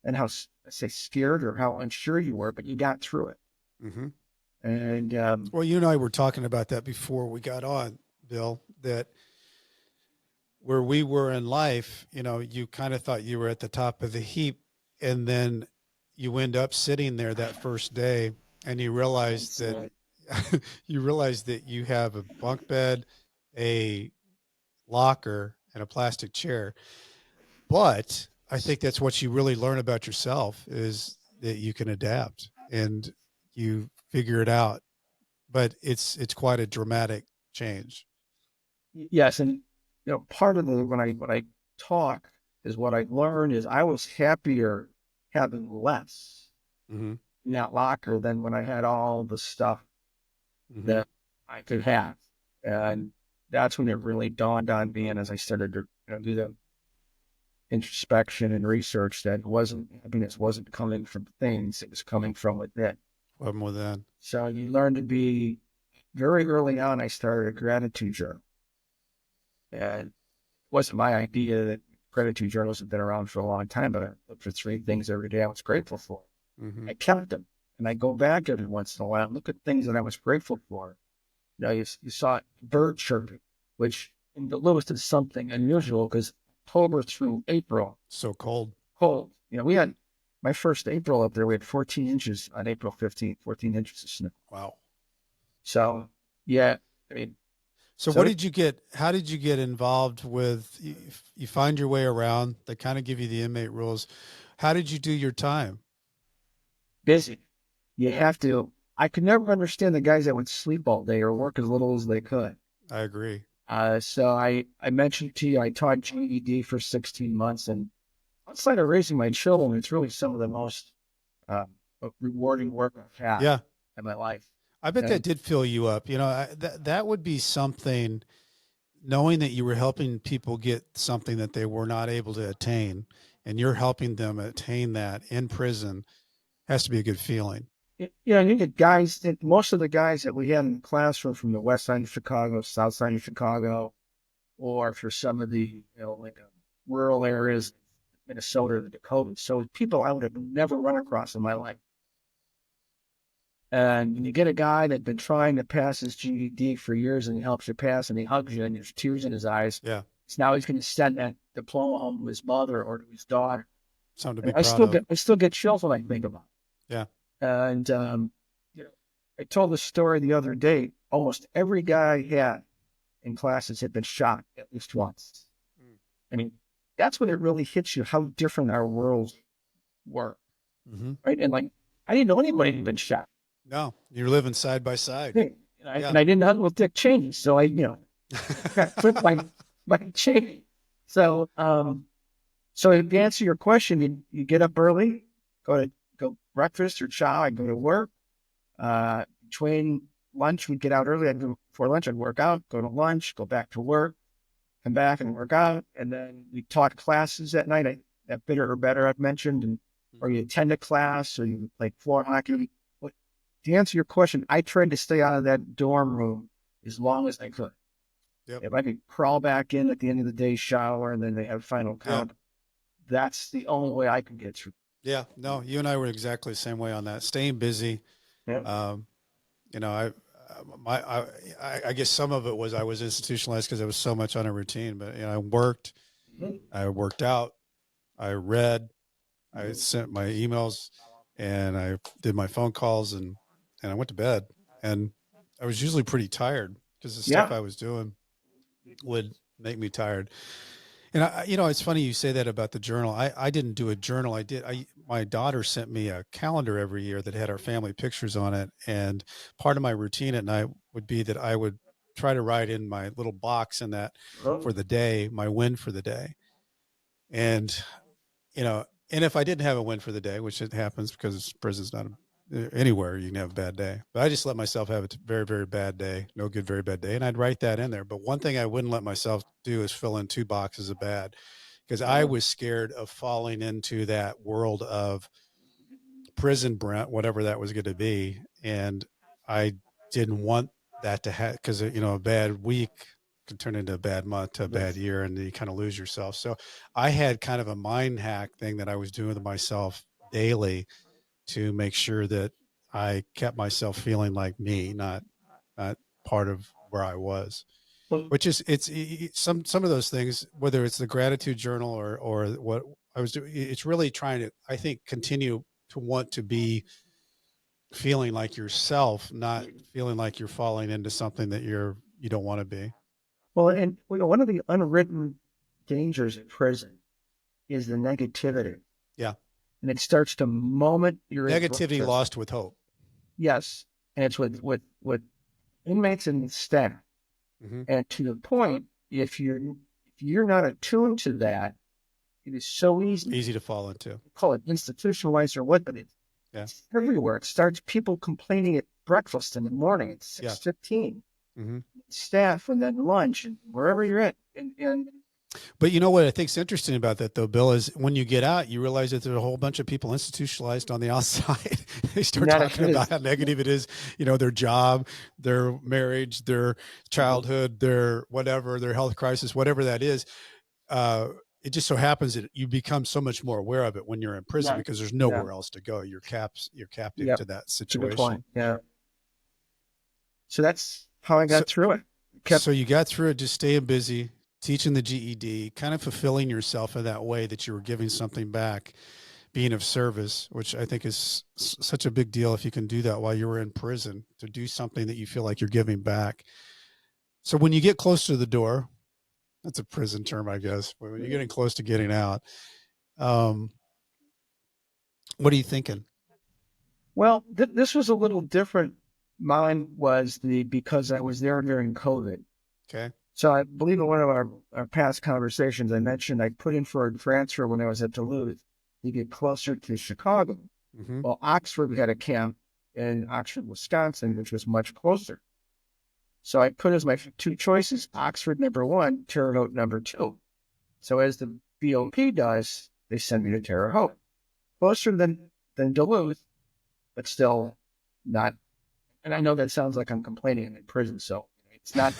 and how, I say, scared or how unsure you were, but you got through it. Mm-hmm. And well, you and I were talking about that before we got on, Bill, that where we were in life, you kind of thought you were at the top of the heap, and then you end up sitting there that first day and you realize that you have a bunk bed, a locker, and a plastic chair. But I think that's what you really learn about yourself, is that you can adapt and you figure it out. But it's quite a dramatic change. yes, and part of the when I talk is what I learned is I was happier having less Mm-hmm. in that locker than when I had all the stuff Mm-hmm. that I could have, and that's when it really dawned on me. And as I started to do the introspection and research, that happiness wasn't coming from things; it was coming from within. What more than? So you learn to be very early on. I started a gratitude journal, and it wasn't my idea that gratitude journals have been around for a long time, but I looked for 3 things every day I was grateful for. Mm-hmm. I kept them, and I go back every once in a while and look at things that I was grateful for. You saw bird chirping, which in the lowest is something unusual because October through April, So cold. cold. We had my first April up there, we had 14 inches on April 15th, 14 inches of snow. Wow. So, yeah, I mean, So what did you get? How did you get involved with, you find your way around, they kind of give you the inmate rules. How did you do your time? busy. You have to. I could never understand the guys that would sleep all day or work as little as they could. I agree. So I mentioned to you, I taught GED for 16 months, and outside of raising my children, it's really some of the most rewarding work I've had in my life. I bet that did fill you up. That would be something, knowing that you were helping people get something that they were not able to attain, and you're helping them attain that in prison, has to be a good feeling. You get guys, most of the guys that we had in the classroom from the west side of Chicago, south side of Chicago, or for some of the, rural areas, Minnesota, the Dakotas. So people I would have never run across in my life. And when you get a guy that's been trying to pass his GED for years and he helps you pass and he hugs you and there's tears in his eyes. Yeah. So now he's going to send that diploma home to his mother or to his daughter. Something to be proud of. I still get chills when I think about it. Yeah. And, I told the story the other day. Almost every guy I had in classes had been shot at least once. I mean, that's when it really hits you how different our worlds were. Mm-hmm. Right. And I didn't know anybody had been shot. No, you're living side by side. And I didn't huddle with Dick Cheney. So I, flipped my Cheney. So, so to answer your question, you get up early, go breakfast or chow. I go to work. Between lunch, we'd get out early. I'd go before lunch. I'd work out, go to lunch, go back to work, come back and work out. And then we taught classes at night. That Bitter or Better I've mentioned, or you attend a class or you play floor hockey. To answer your question, I tried to stay out of that dorm room as long as I could. Yep. If I could crawl back in at the end of the day, shower, and then they have final count, that's the only way I could get through. Yeah, no, you and I were exactly the same way on that. Staying busy. Yeah. I guess some of it was I was institutionalized because I was so much on a routine. But I worked, I worked out, I read, I sent my emails, and I did my phone calls, and I went to bed. And I was usually pretty tired because the stuff I was doing would make me tired. And it's funny you say that about the journal. I didn't do a journal. My daughter sent me a calendar every year that had our family pictures on it. And part of my routine at night would be that I would try to write in my little box in that for the day, my win for the day. And, and if I didn't have a win for the day, which it happens because prison's not anywhere you can have a bad day, but I just let myself have a very, very bad day, no good, very bad day. And I'd write that in there. But one thing I wouldn't let myself do is fill in 2 boxes of bad, because I was scared of falling into that world of prison Brent, whatever that was going to be. And I didn't want that to have, because, you know, a bad week can turn into a bad month to a bad year, and you kind of lose yourself. So I had kind of a mind hack thing that I was doing to myself daily to make sure that I kept myself feeling like me, not part of where I was. Which is, it's some of those things, whether it's the gratitude journal or what I was doing, it's really trying to, I think, continue to want to be feeling like yourself, not feeling like you're falling into something that you don't want to be. Well, and you know, one of the unwritten dangers in prison is the negativity. Yeah. And it starts the moment you're Negativity in lost with hope. Yes. And it's with inmates and staff. Mm-hmm. And to the point, if you're not attuned to that, it is so easy to fall into. Call it institutionalized or what, but it's everywhere. It starts people complaining at breakfast in the morning at 6:15. Mm-hmm. Staff, and then lunch, and wherever you're at. And but you know what I think's interesting about that, though, Bill, is when you get out, you realize that there's a whole bunch of people institutionalized on the outside. They start talking about how negative it is, you know, their job, their marriage, their childhood, their whatever, their health crisis, whatever that is. It just so happens that you become so much more aware of it when you're in prison because there's nowhere else to go. You're captive to that situation. Good point. Yeah. So that's how I got through it. So you got through it, just staying busy, teaching the GED, kind of fulfilling yourself in that way that you were giving something back, being of service, which I think is such a big deal if you can do that while you were in prison, to do something that you feel like you're giving back. So when you get close to the door, that's a prison term, I guess, when you're getting close to getting out, what are you thinking? Well, this was a little different. Mine was because I was there during COVID. Okay. So I believe in one of our past conversations, I mentioned I put in for a transfer when I was at Duluth to get closer to Chicago. Mm-hmm. Well, Oxford had a camp in Oxford, Wisconsin, which was much closer. So I put as my two choices, Oxford number 1, Terre Haute number 2. So as the BOP does, they send me to Terre Haute. Closer than Duluth, but still not. And I know that sounds like I'm complaining in prison, so it's not,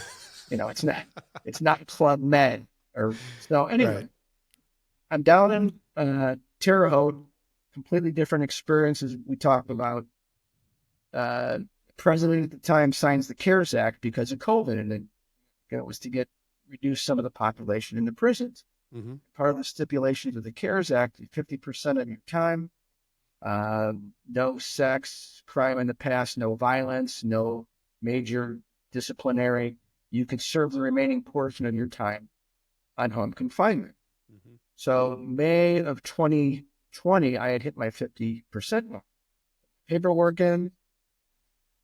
it's not Club Med or so. Anyway, right. I'm down in Terre Haute, completely different experiences we talked about. The president at the time signs the CARES Act because of COVID, and it was to reduce some of the population in the prisons. Mm-hmm. Part of the stipulations of the CARES Act, 50% of your time. No sex, crime in the past, no violence, no major disciplinary. You can serve the remaining portion of your time on home confinement. Mm-hmm. So May of 2020, I had hit my 50% mark. Paperwork in.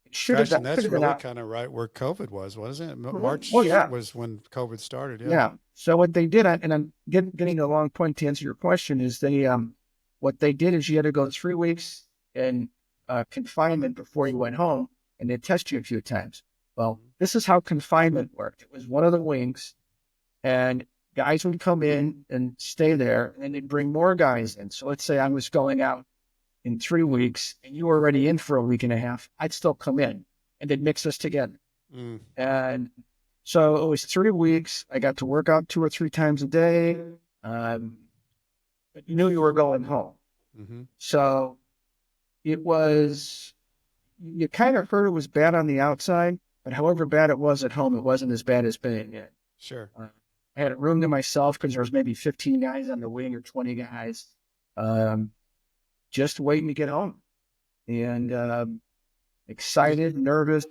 Gosh, and that's really kind of right where COVID was, wasn't it? March was when COVID started. Yeah. So what they did, and I'm getting to a long point to answer your question, is what they did is you had to go 3 weeks in confinement before you went home, and they'd test you a few times. Well, this is how confinement worked. It was one of the wings, and guys would come in and stay there, and then they'd bring more guys in. So let's say I was going out in 3 weeks, and you were already in for a week and a half. I'd still come in, and they'd mix us together. Mm. And so it was 3 weeks. I got to work out 2 or 3 times a day. But you knew you were going home. Mm-hmm. So it was, you kind of heard it was bad on the outside, but however bad it was at home, it wasn't as bad as being in. Sure. I had a room to myself because there was maybe 15 guys on the wing or 20 guys just waiting to get home. And excited, nervous.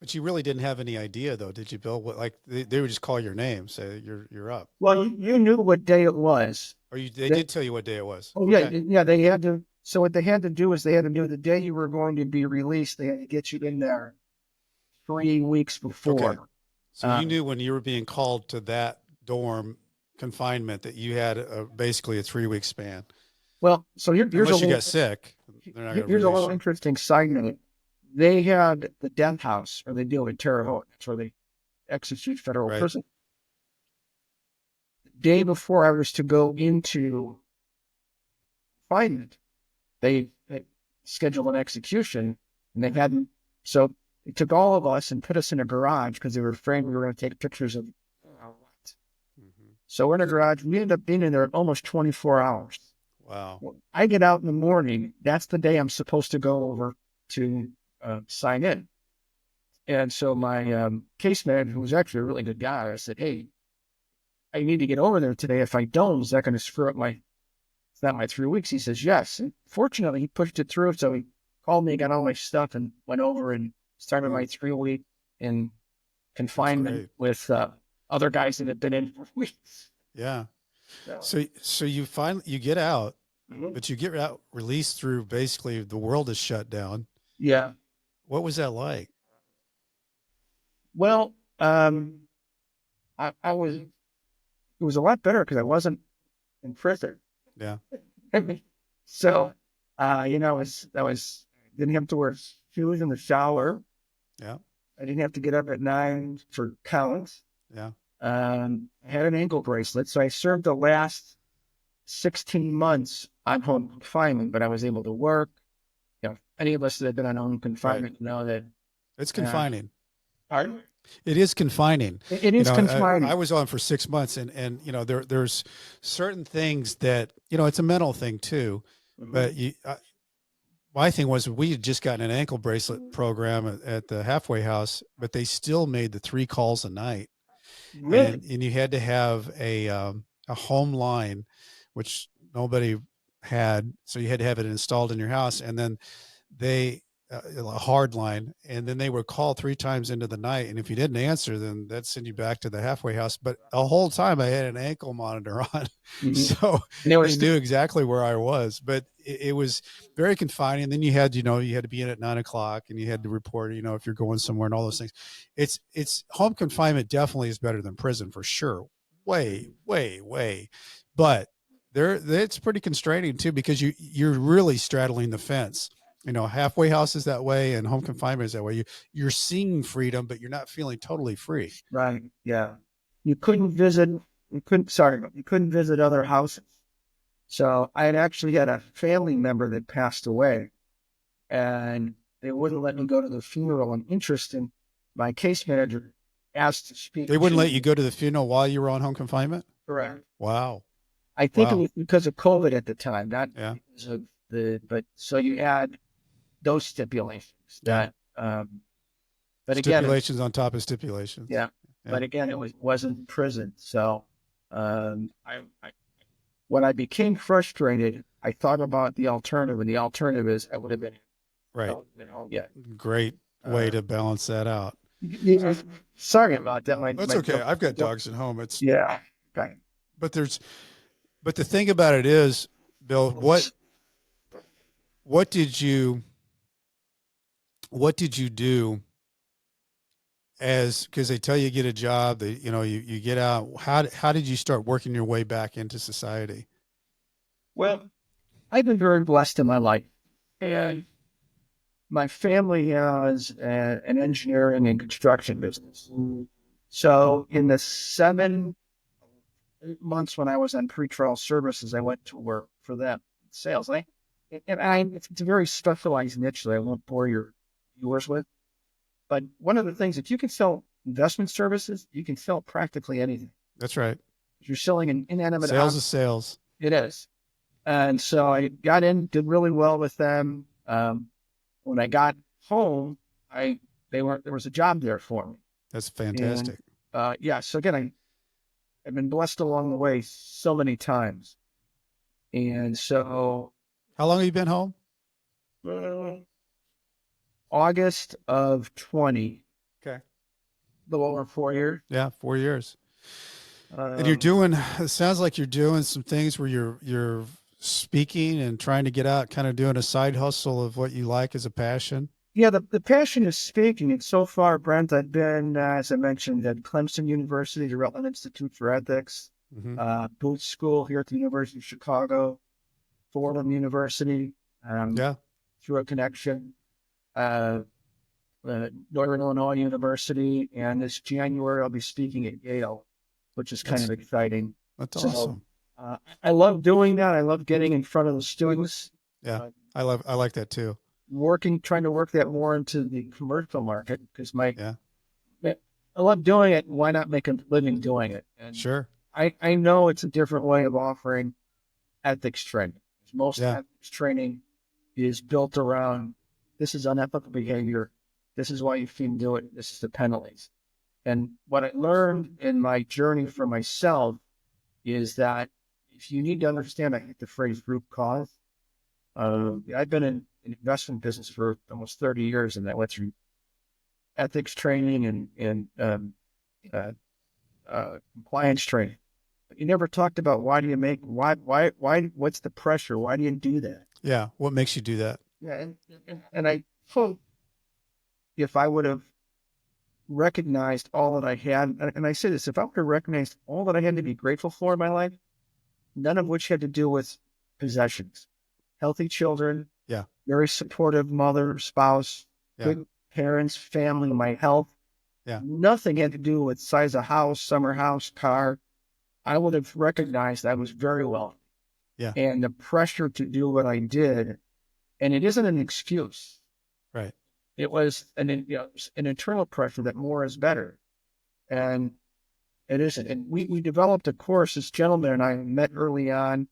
But you really didn't have any idea, though, did you, Bill? Like they would just call your name, say you're up. Well, you knew what day it was. Or they did tell you what day it was. Oh, okay. Yeah. They had to. So what they had to do is they had to know the day you were going to be released. They had to get you in there 3 weeks before. Okay. So you knew when you were being called to that dorm confinement that you had basically a 3-week span. Well, so here's unless you got sick. Here's a little interesting side note. They had the death house, or they do in Terre Haute. That's where they execute federal prison. The day before I was to go into confinement, they schedule an execution, and they hadn't. So they took all of us and put us in a garage because they were afraid we were going to take pictures of what. So we're in a garage. We ended up being in there almost 24 hours. Wow. I get out in the morning. That's the day I'm supposed to go over to sign in. And so my case manager, who was actually a really good guy, I said, hey, I need to get over there today. If I don't, is that going to screw up it's not my 3 weeks? He says, yes. And fortunately, he pushed it through. So he called me, got all my stuff, and went over and started my 3 week in confinement with other guys that had been in for weeks. Yeah. So you get out, but you get out released through basically the world is shut down. Yeah. What was that like? Well, it was a lot better because I wasn't in prison. Yeah. So, I didn't have to wear shoes in the shower. Yeah. I didn't have to get up at 9 for counts. Yeah. I had an ankle bracelet. So I served the last 16 months on home confinement, but I was able to work. Any of us that have been on home confinement know that it's confining. Pardon? It is confining. It is confining. I was on for 6 months, and there's certain things that it's a mental thing too. But my thing was we had just gotten an ankle bracelet program at the halfway house, but they still made the 3 calls a night, and you had to have a home line, which nobody had, so you had to have it installed in your house, and then a hard line, and then they would call 3 times into the night, and if you didn't answer, then that'd send you back to the halfway house. But the whole time I had an ankle monitor on, so they knew exactly where I was. But it was very confining. And then you had to be in at 9 o'clock, and you had to report, if you're going somewhere and all those things. It's home confinement definitely is better than prison for sure, way. But it's pretty constraining too, because you're really straddling the fence. Halfway house is that way, and home confinement is that way. You're seeing freedom, but you're not feeling totally free. Right. Yeah. You couldn't visit other houses. So I had a family member that passed away, and they wouldn't let me go to the funeral. And interesting, my case manager asked to speak. They wouldn't let you go to the funeral while you were on home confinement? Correct. Wow. I think it was because of COVID at the time, not because of but so you had those stipulations that, but stipulations on top of stipulations. Yeah. But again, it wasn't prison. So, when I became frustrated, I thought about the alternative, and the alternative is I would have been right. Yeah. Great way to balance that out. Sorry about that. That's okay. I've got dogs at home. It's okay. But the thing about it is, Bill, what did you do because they tell you get a job, you get out. How did you start working your way back into society? Well, I've been very blessed in my life, and my family has an engineering and construction business. So in the 7 months when I was on pretrial services, I went to work for them, sales. It's a very specialized niche that I won't bore your viewers with. But one of the things, if you can sell investment services, you can sell practically anything. That's right. You're selling an inanimate sales is sales. It is. And so I got in, did really well with them. When I got home, there was a job there for me. That's fantastic. And, so again, I've been blessed along the way so many times. And so. How long have you been home? August of 20. Okay. A little over 4 years. Yeah, 4 years. And it sounds like you're doing some things where you're speaking and trying to get out, kind of doing a side hustle of what you like as a passion. Yeah, the passion is speaking. And so far, Brent, I've been, as I mentioned, at Clemson University, the Rutland Institute for Ethics, Booth School here at the University of Chicago, Fordham University, through a connection, Northern Illinois University, and this January I'll be speaking at Yale, which is kind of exciting. That's awesome. I love doing that. I love getting in front of the students. Yeah. I like that too. Trying to work that more into the commercial market because Yeah, I love doing it. Why not make a living doing it? And sure. I know it's a different way of offering ethics training. Most Yeah, ethics training is built around this is unethical behavior. This is why you shouldn't do it. This is the penalties. And what I learned in my journey for myself is that if you need to understand, I hate the phrase root cause. I've been in investment business for almost 30 years, and I went through ethics training and uh, compliance training. But you never talked about what's the pressure? Why do you do that? yeah. What makes you do that? Yeah, and I hope if I would have recognized all that I had, and I say this, if I would have recognized all that I had to be grateful for in my life, none of which had to do with possessions, healthy children, Yeah, very supportive mother, spouse, yeah, good parents, family, my health. yeah, Nothing had to do with size of house, summer house, car. I would have recognized I was very wealthy. yeah. And the pressure to do what I did, and it isn't an excuse. Right. It was an internal pressure that more is better. And it isn't. And we developed a course. This gentleman and I met early on.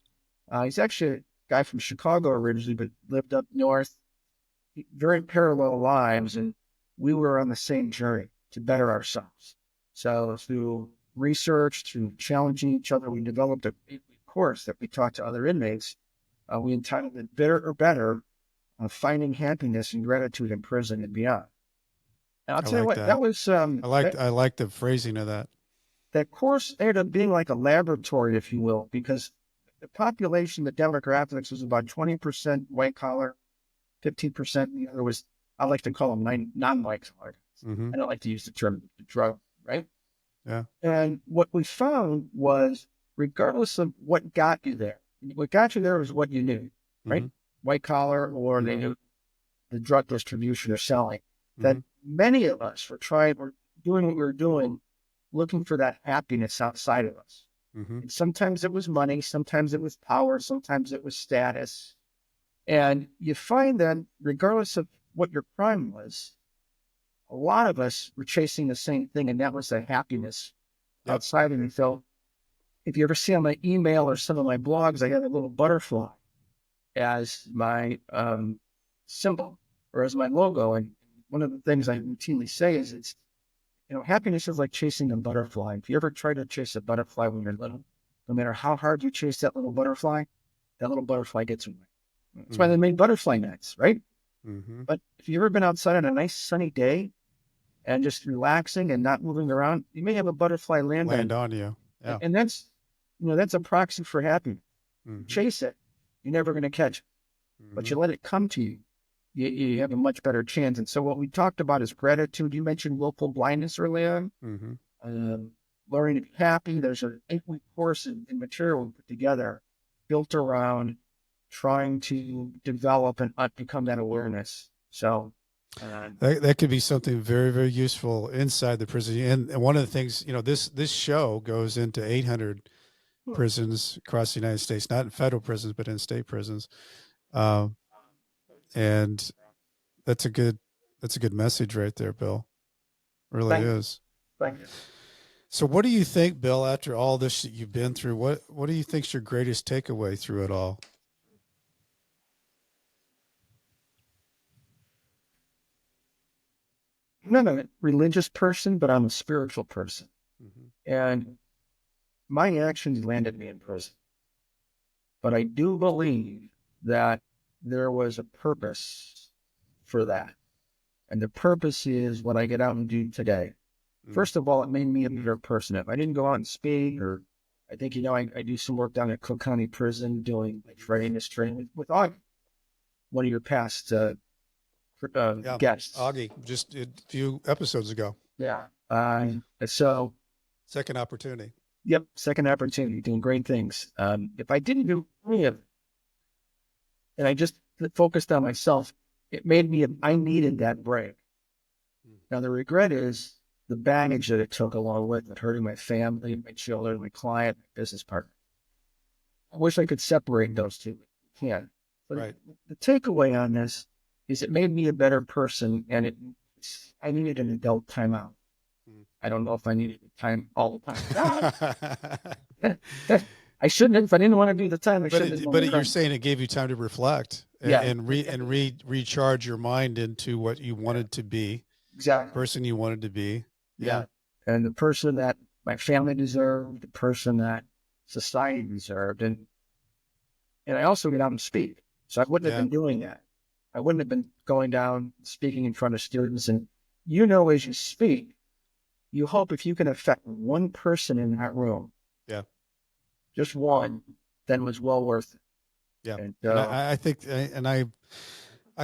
He's actually a guy from Chicago originally, but lived up north. Very parallel lives, and we were on the same journey to better ourselves. So through research, through challenging each other, we developed a course that we taught to other inmates. We entitled it "Bitter or Better: Finding Happiness and Gratitude in Prison and Beyond." And I'll I tell you like what, that that. was I like the phrasing of that. that course ended up being like a laboratory, if you will, because the population, the demographics was about 20% white collar, 15%. The other was, I like to call them non-white collar. Mm-hmm. I don't like to use the term drug, right? Yeah. And what we found was, regardless of what got you there was what you knew, right? Mm-hmm. White collar, or they knew the drug distribution or selling. That Mm-hmm. many of us were doing what we were doing, looking for that happiness outside of us. Mm-hmm. And sometimes it was money, sometimes it was power, sometimes it was status. And you find that regardless of what your crime was, a lot of us were chasing the same thing, and that was the happiness Yep. outside of me. So if you ever see on my email or some of my blogs, I have a little butterfly as my symbol or as my logo. And one of the things I routinely say is happiness is like chasing a butterfly. If you ever try to chase a butterfly when you're little, no matter how hard you chase that little butterfly gets away. That's why they made butterfly nets, right? Mm-hmm. But if you've ever been outside on a nice sunny day and just relaxing and not moving around, you may have a butterfly land On you. Yeah. and that's a proxy for happiness. Mm-hmm. Chase it, you're never going to catch it. But you let it come to you, you have a much better chance. And so what we talked about is gratitude. You mentioned willful blindness earlier. Mm-hmm. Learning to be happy. There's an 8-week course in material we put together built around trying to develop and become that awareness. So that could be something very, very useful inside the prison. And one of the things, this show goes into 800 prisons across the United States, not in federal prisons, but in state prisons. And that's a good message right there, Bill. It really is. Thank you. So what do you think, Bill, after all this that you've been through, what do you think's your greatest takeaway through it all? I'm not a religious person, but I'm a spiritual person. Mm-hmm. And my actions landed me in prison. But I do believe that there was a purpose for that. And the purpose is what I get out and do today. Mm-hmm. First of all, it made me a better person. If I didn't go out and speak, or I think, I do some work down at Cook County Prison doing like readiness training with Augie, one of your past guests. Augie, just a few episodes ago. Yeah. So second opportunity. Yep. Second opportunity, doing great things. If I didn't do any of it, and I just focused on myself, it made me, I needed that break. Now, the regret is the baggage that it took along with it, hurting my family, my children, my client, my business partner. I wish I could separate those two. I can't. So Right. the takeaway on this is it made me a better person, and I needed an adult timeout. I don't know if I needed the time all the time. I shouldn't have. If I didn't want to do the time, I shouldn't have. But you're saying it gave you time to reflect Yeah, and recharge your mind into what you wanted to be, exactly. person you wanted to be. Yeah. And the person that my family deserved, the person that society deserved. And I also get out and speak. So I wouldn't have been doing that. I wouldn't have been going down speaking in front of students. And as you speak, you hope if you can affect one person in that room, just one, then it was well worth it. Yeah. And I think, and I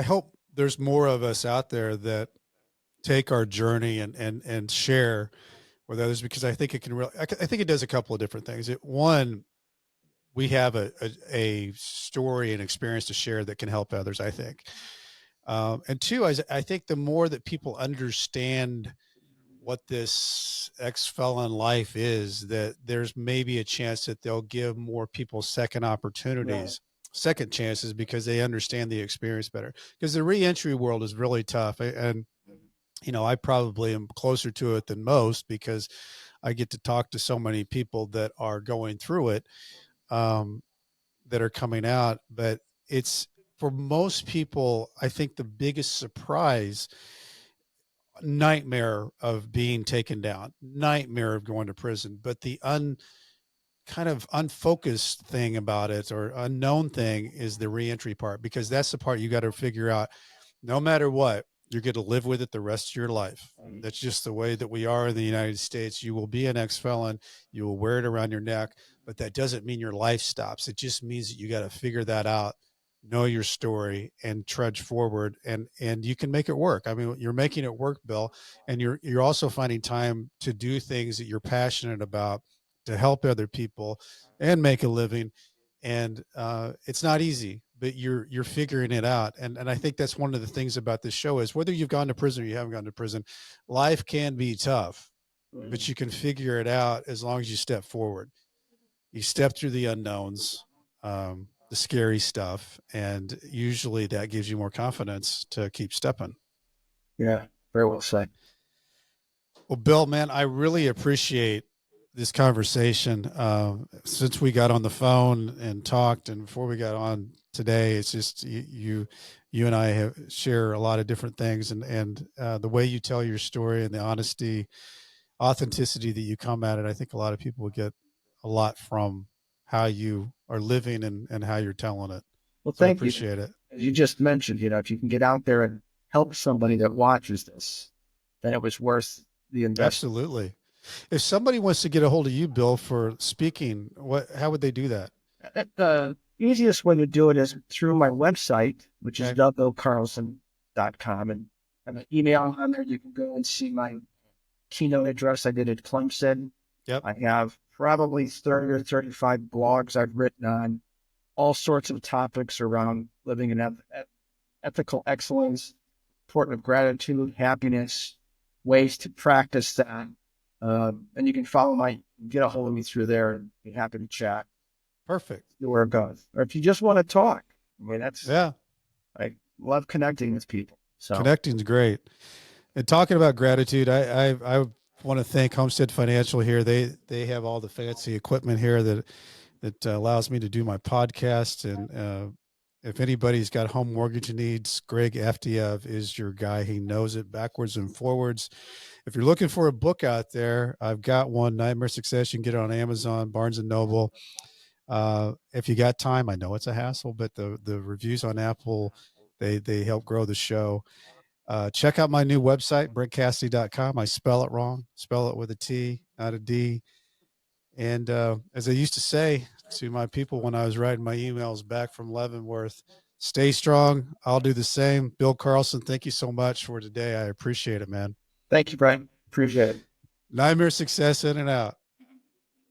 hope there's more of us out there that take our journey and share with others, because I think it can really, I think it does a couple of different things. One, we have a story and experience to share that can help others, I think. And two, I think the more that people understand what this ex-felon life is, that there's maybe a chance that they'll give more people second opportunities, second chances, because they understand the experience better. Because the reentry world is really tough. And, I probably am closer to it than most, because I get to talk to so many people that are going through it, that are coming out. But it's, for most people, I think the biggest surprise, nightmare of being taken down, nightmare of going to prison, but the kind of unfocused thing about it, or unknown thing, is the reentry part, because that's the part you got to figure out. No matter what, you're going to live with it the rest of your life. That's just the way that we are in the United States. You will be an ex-felon. You will wear it around your neck, but that doesn't mean your life stops. It just means that you got to figure that out, know your story, and trudge forward, and you can make it work. I mean, you're making it work, Bill, and you're also finding time to do things that you're passionate about, to help other people and make a living. And it's not easy, but you're figuring it out. And I think that's one of the things about this show, is whether you've gone to prison or you haven't gone to prison, life can be tough, but you can figure it out as long as you step forward. You step through the unknowns, the scary stuff, and usually that gives you more confidence to keep stepping. Yeah, very well said. Well, Bill, man, I really appreciate this conversation. Since we got on the phone and talked, and before we got on today, it's just you and I share a lot of different things, and the way you tell your story and the authenticity that you come at it, I think a lot of people will get a lot from how you are living and how you're telling it. Well, so thank I appreciate it. As you just mentioned, if you can get out there and help somebody that watches this, then it was worth the investment. Absolutely. If somebody wants to get a hold of you, Bill, for speaking, how would they do that? The easiest way to do it is through my website, which is billcarlson.com, and an email on there. You can go and see my keynote address I did at Clemson. Yep. I have probably 30 or 35 blogs I've written on all sorts of topics around living in ethical excellence, important of gratitude, happiness, ways to practice that. And you can get a hold of me through there, and be happy to chat. Perfect. See where it goes. Or if you just want to talk, I love connecting with people. So connecting's great. And talking about gratitude, I want to thank Homestead Financial here. They have all the fancy equipment here that allows me to do my podcast. And if anybody's got home mortgage needs, Greg Afdiev is your guy. He knows it backwards and forwards. If you're looking for a book out there, I've got one, Nightmare Success. You can get it on Amazon, Barnes and Noble. If you got time, I know it's a hassle, but the reviews on Apple, they help grow the show. Check out my new website, BrentCassity.com. I spell it wrong. Spell it with a T, not a D. And as I used to say to my people when I was writing my emails back from Leavenworth, stay strong. I'll do the same. Bill Carlson, thank you so much for today. I appreciate it, man. Thank you, Brian. Appreciate it. Nightmare Success, in and out.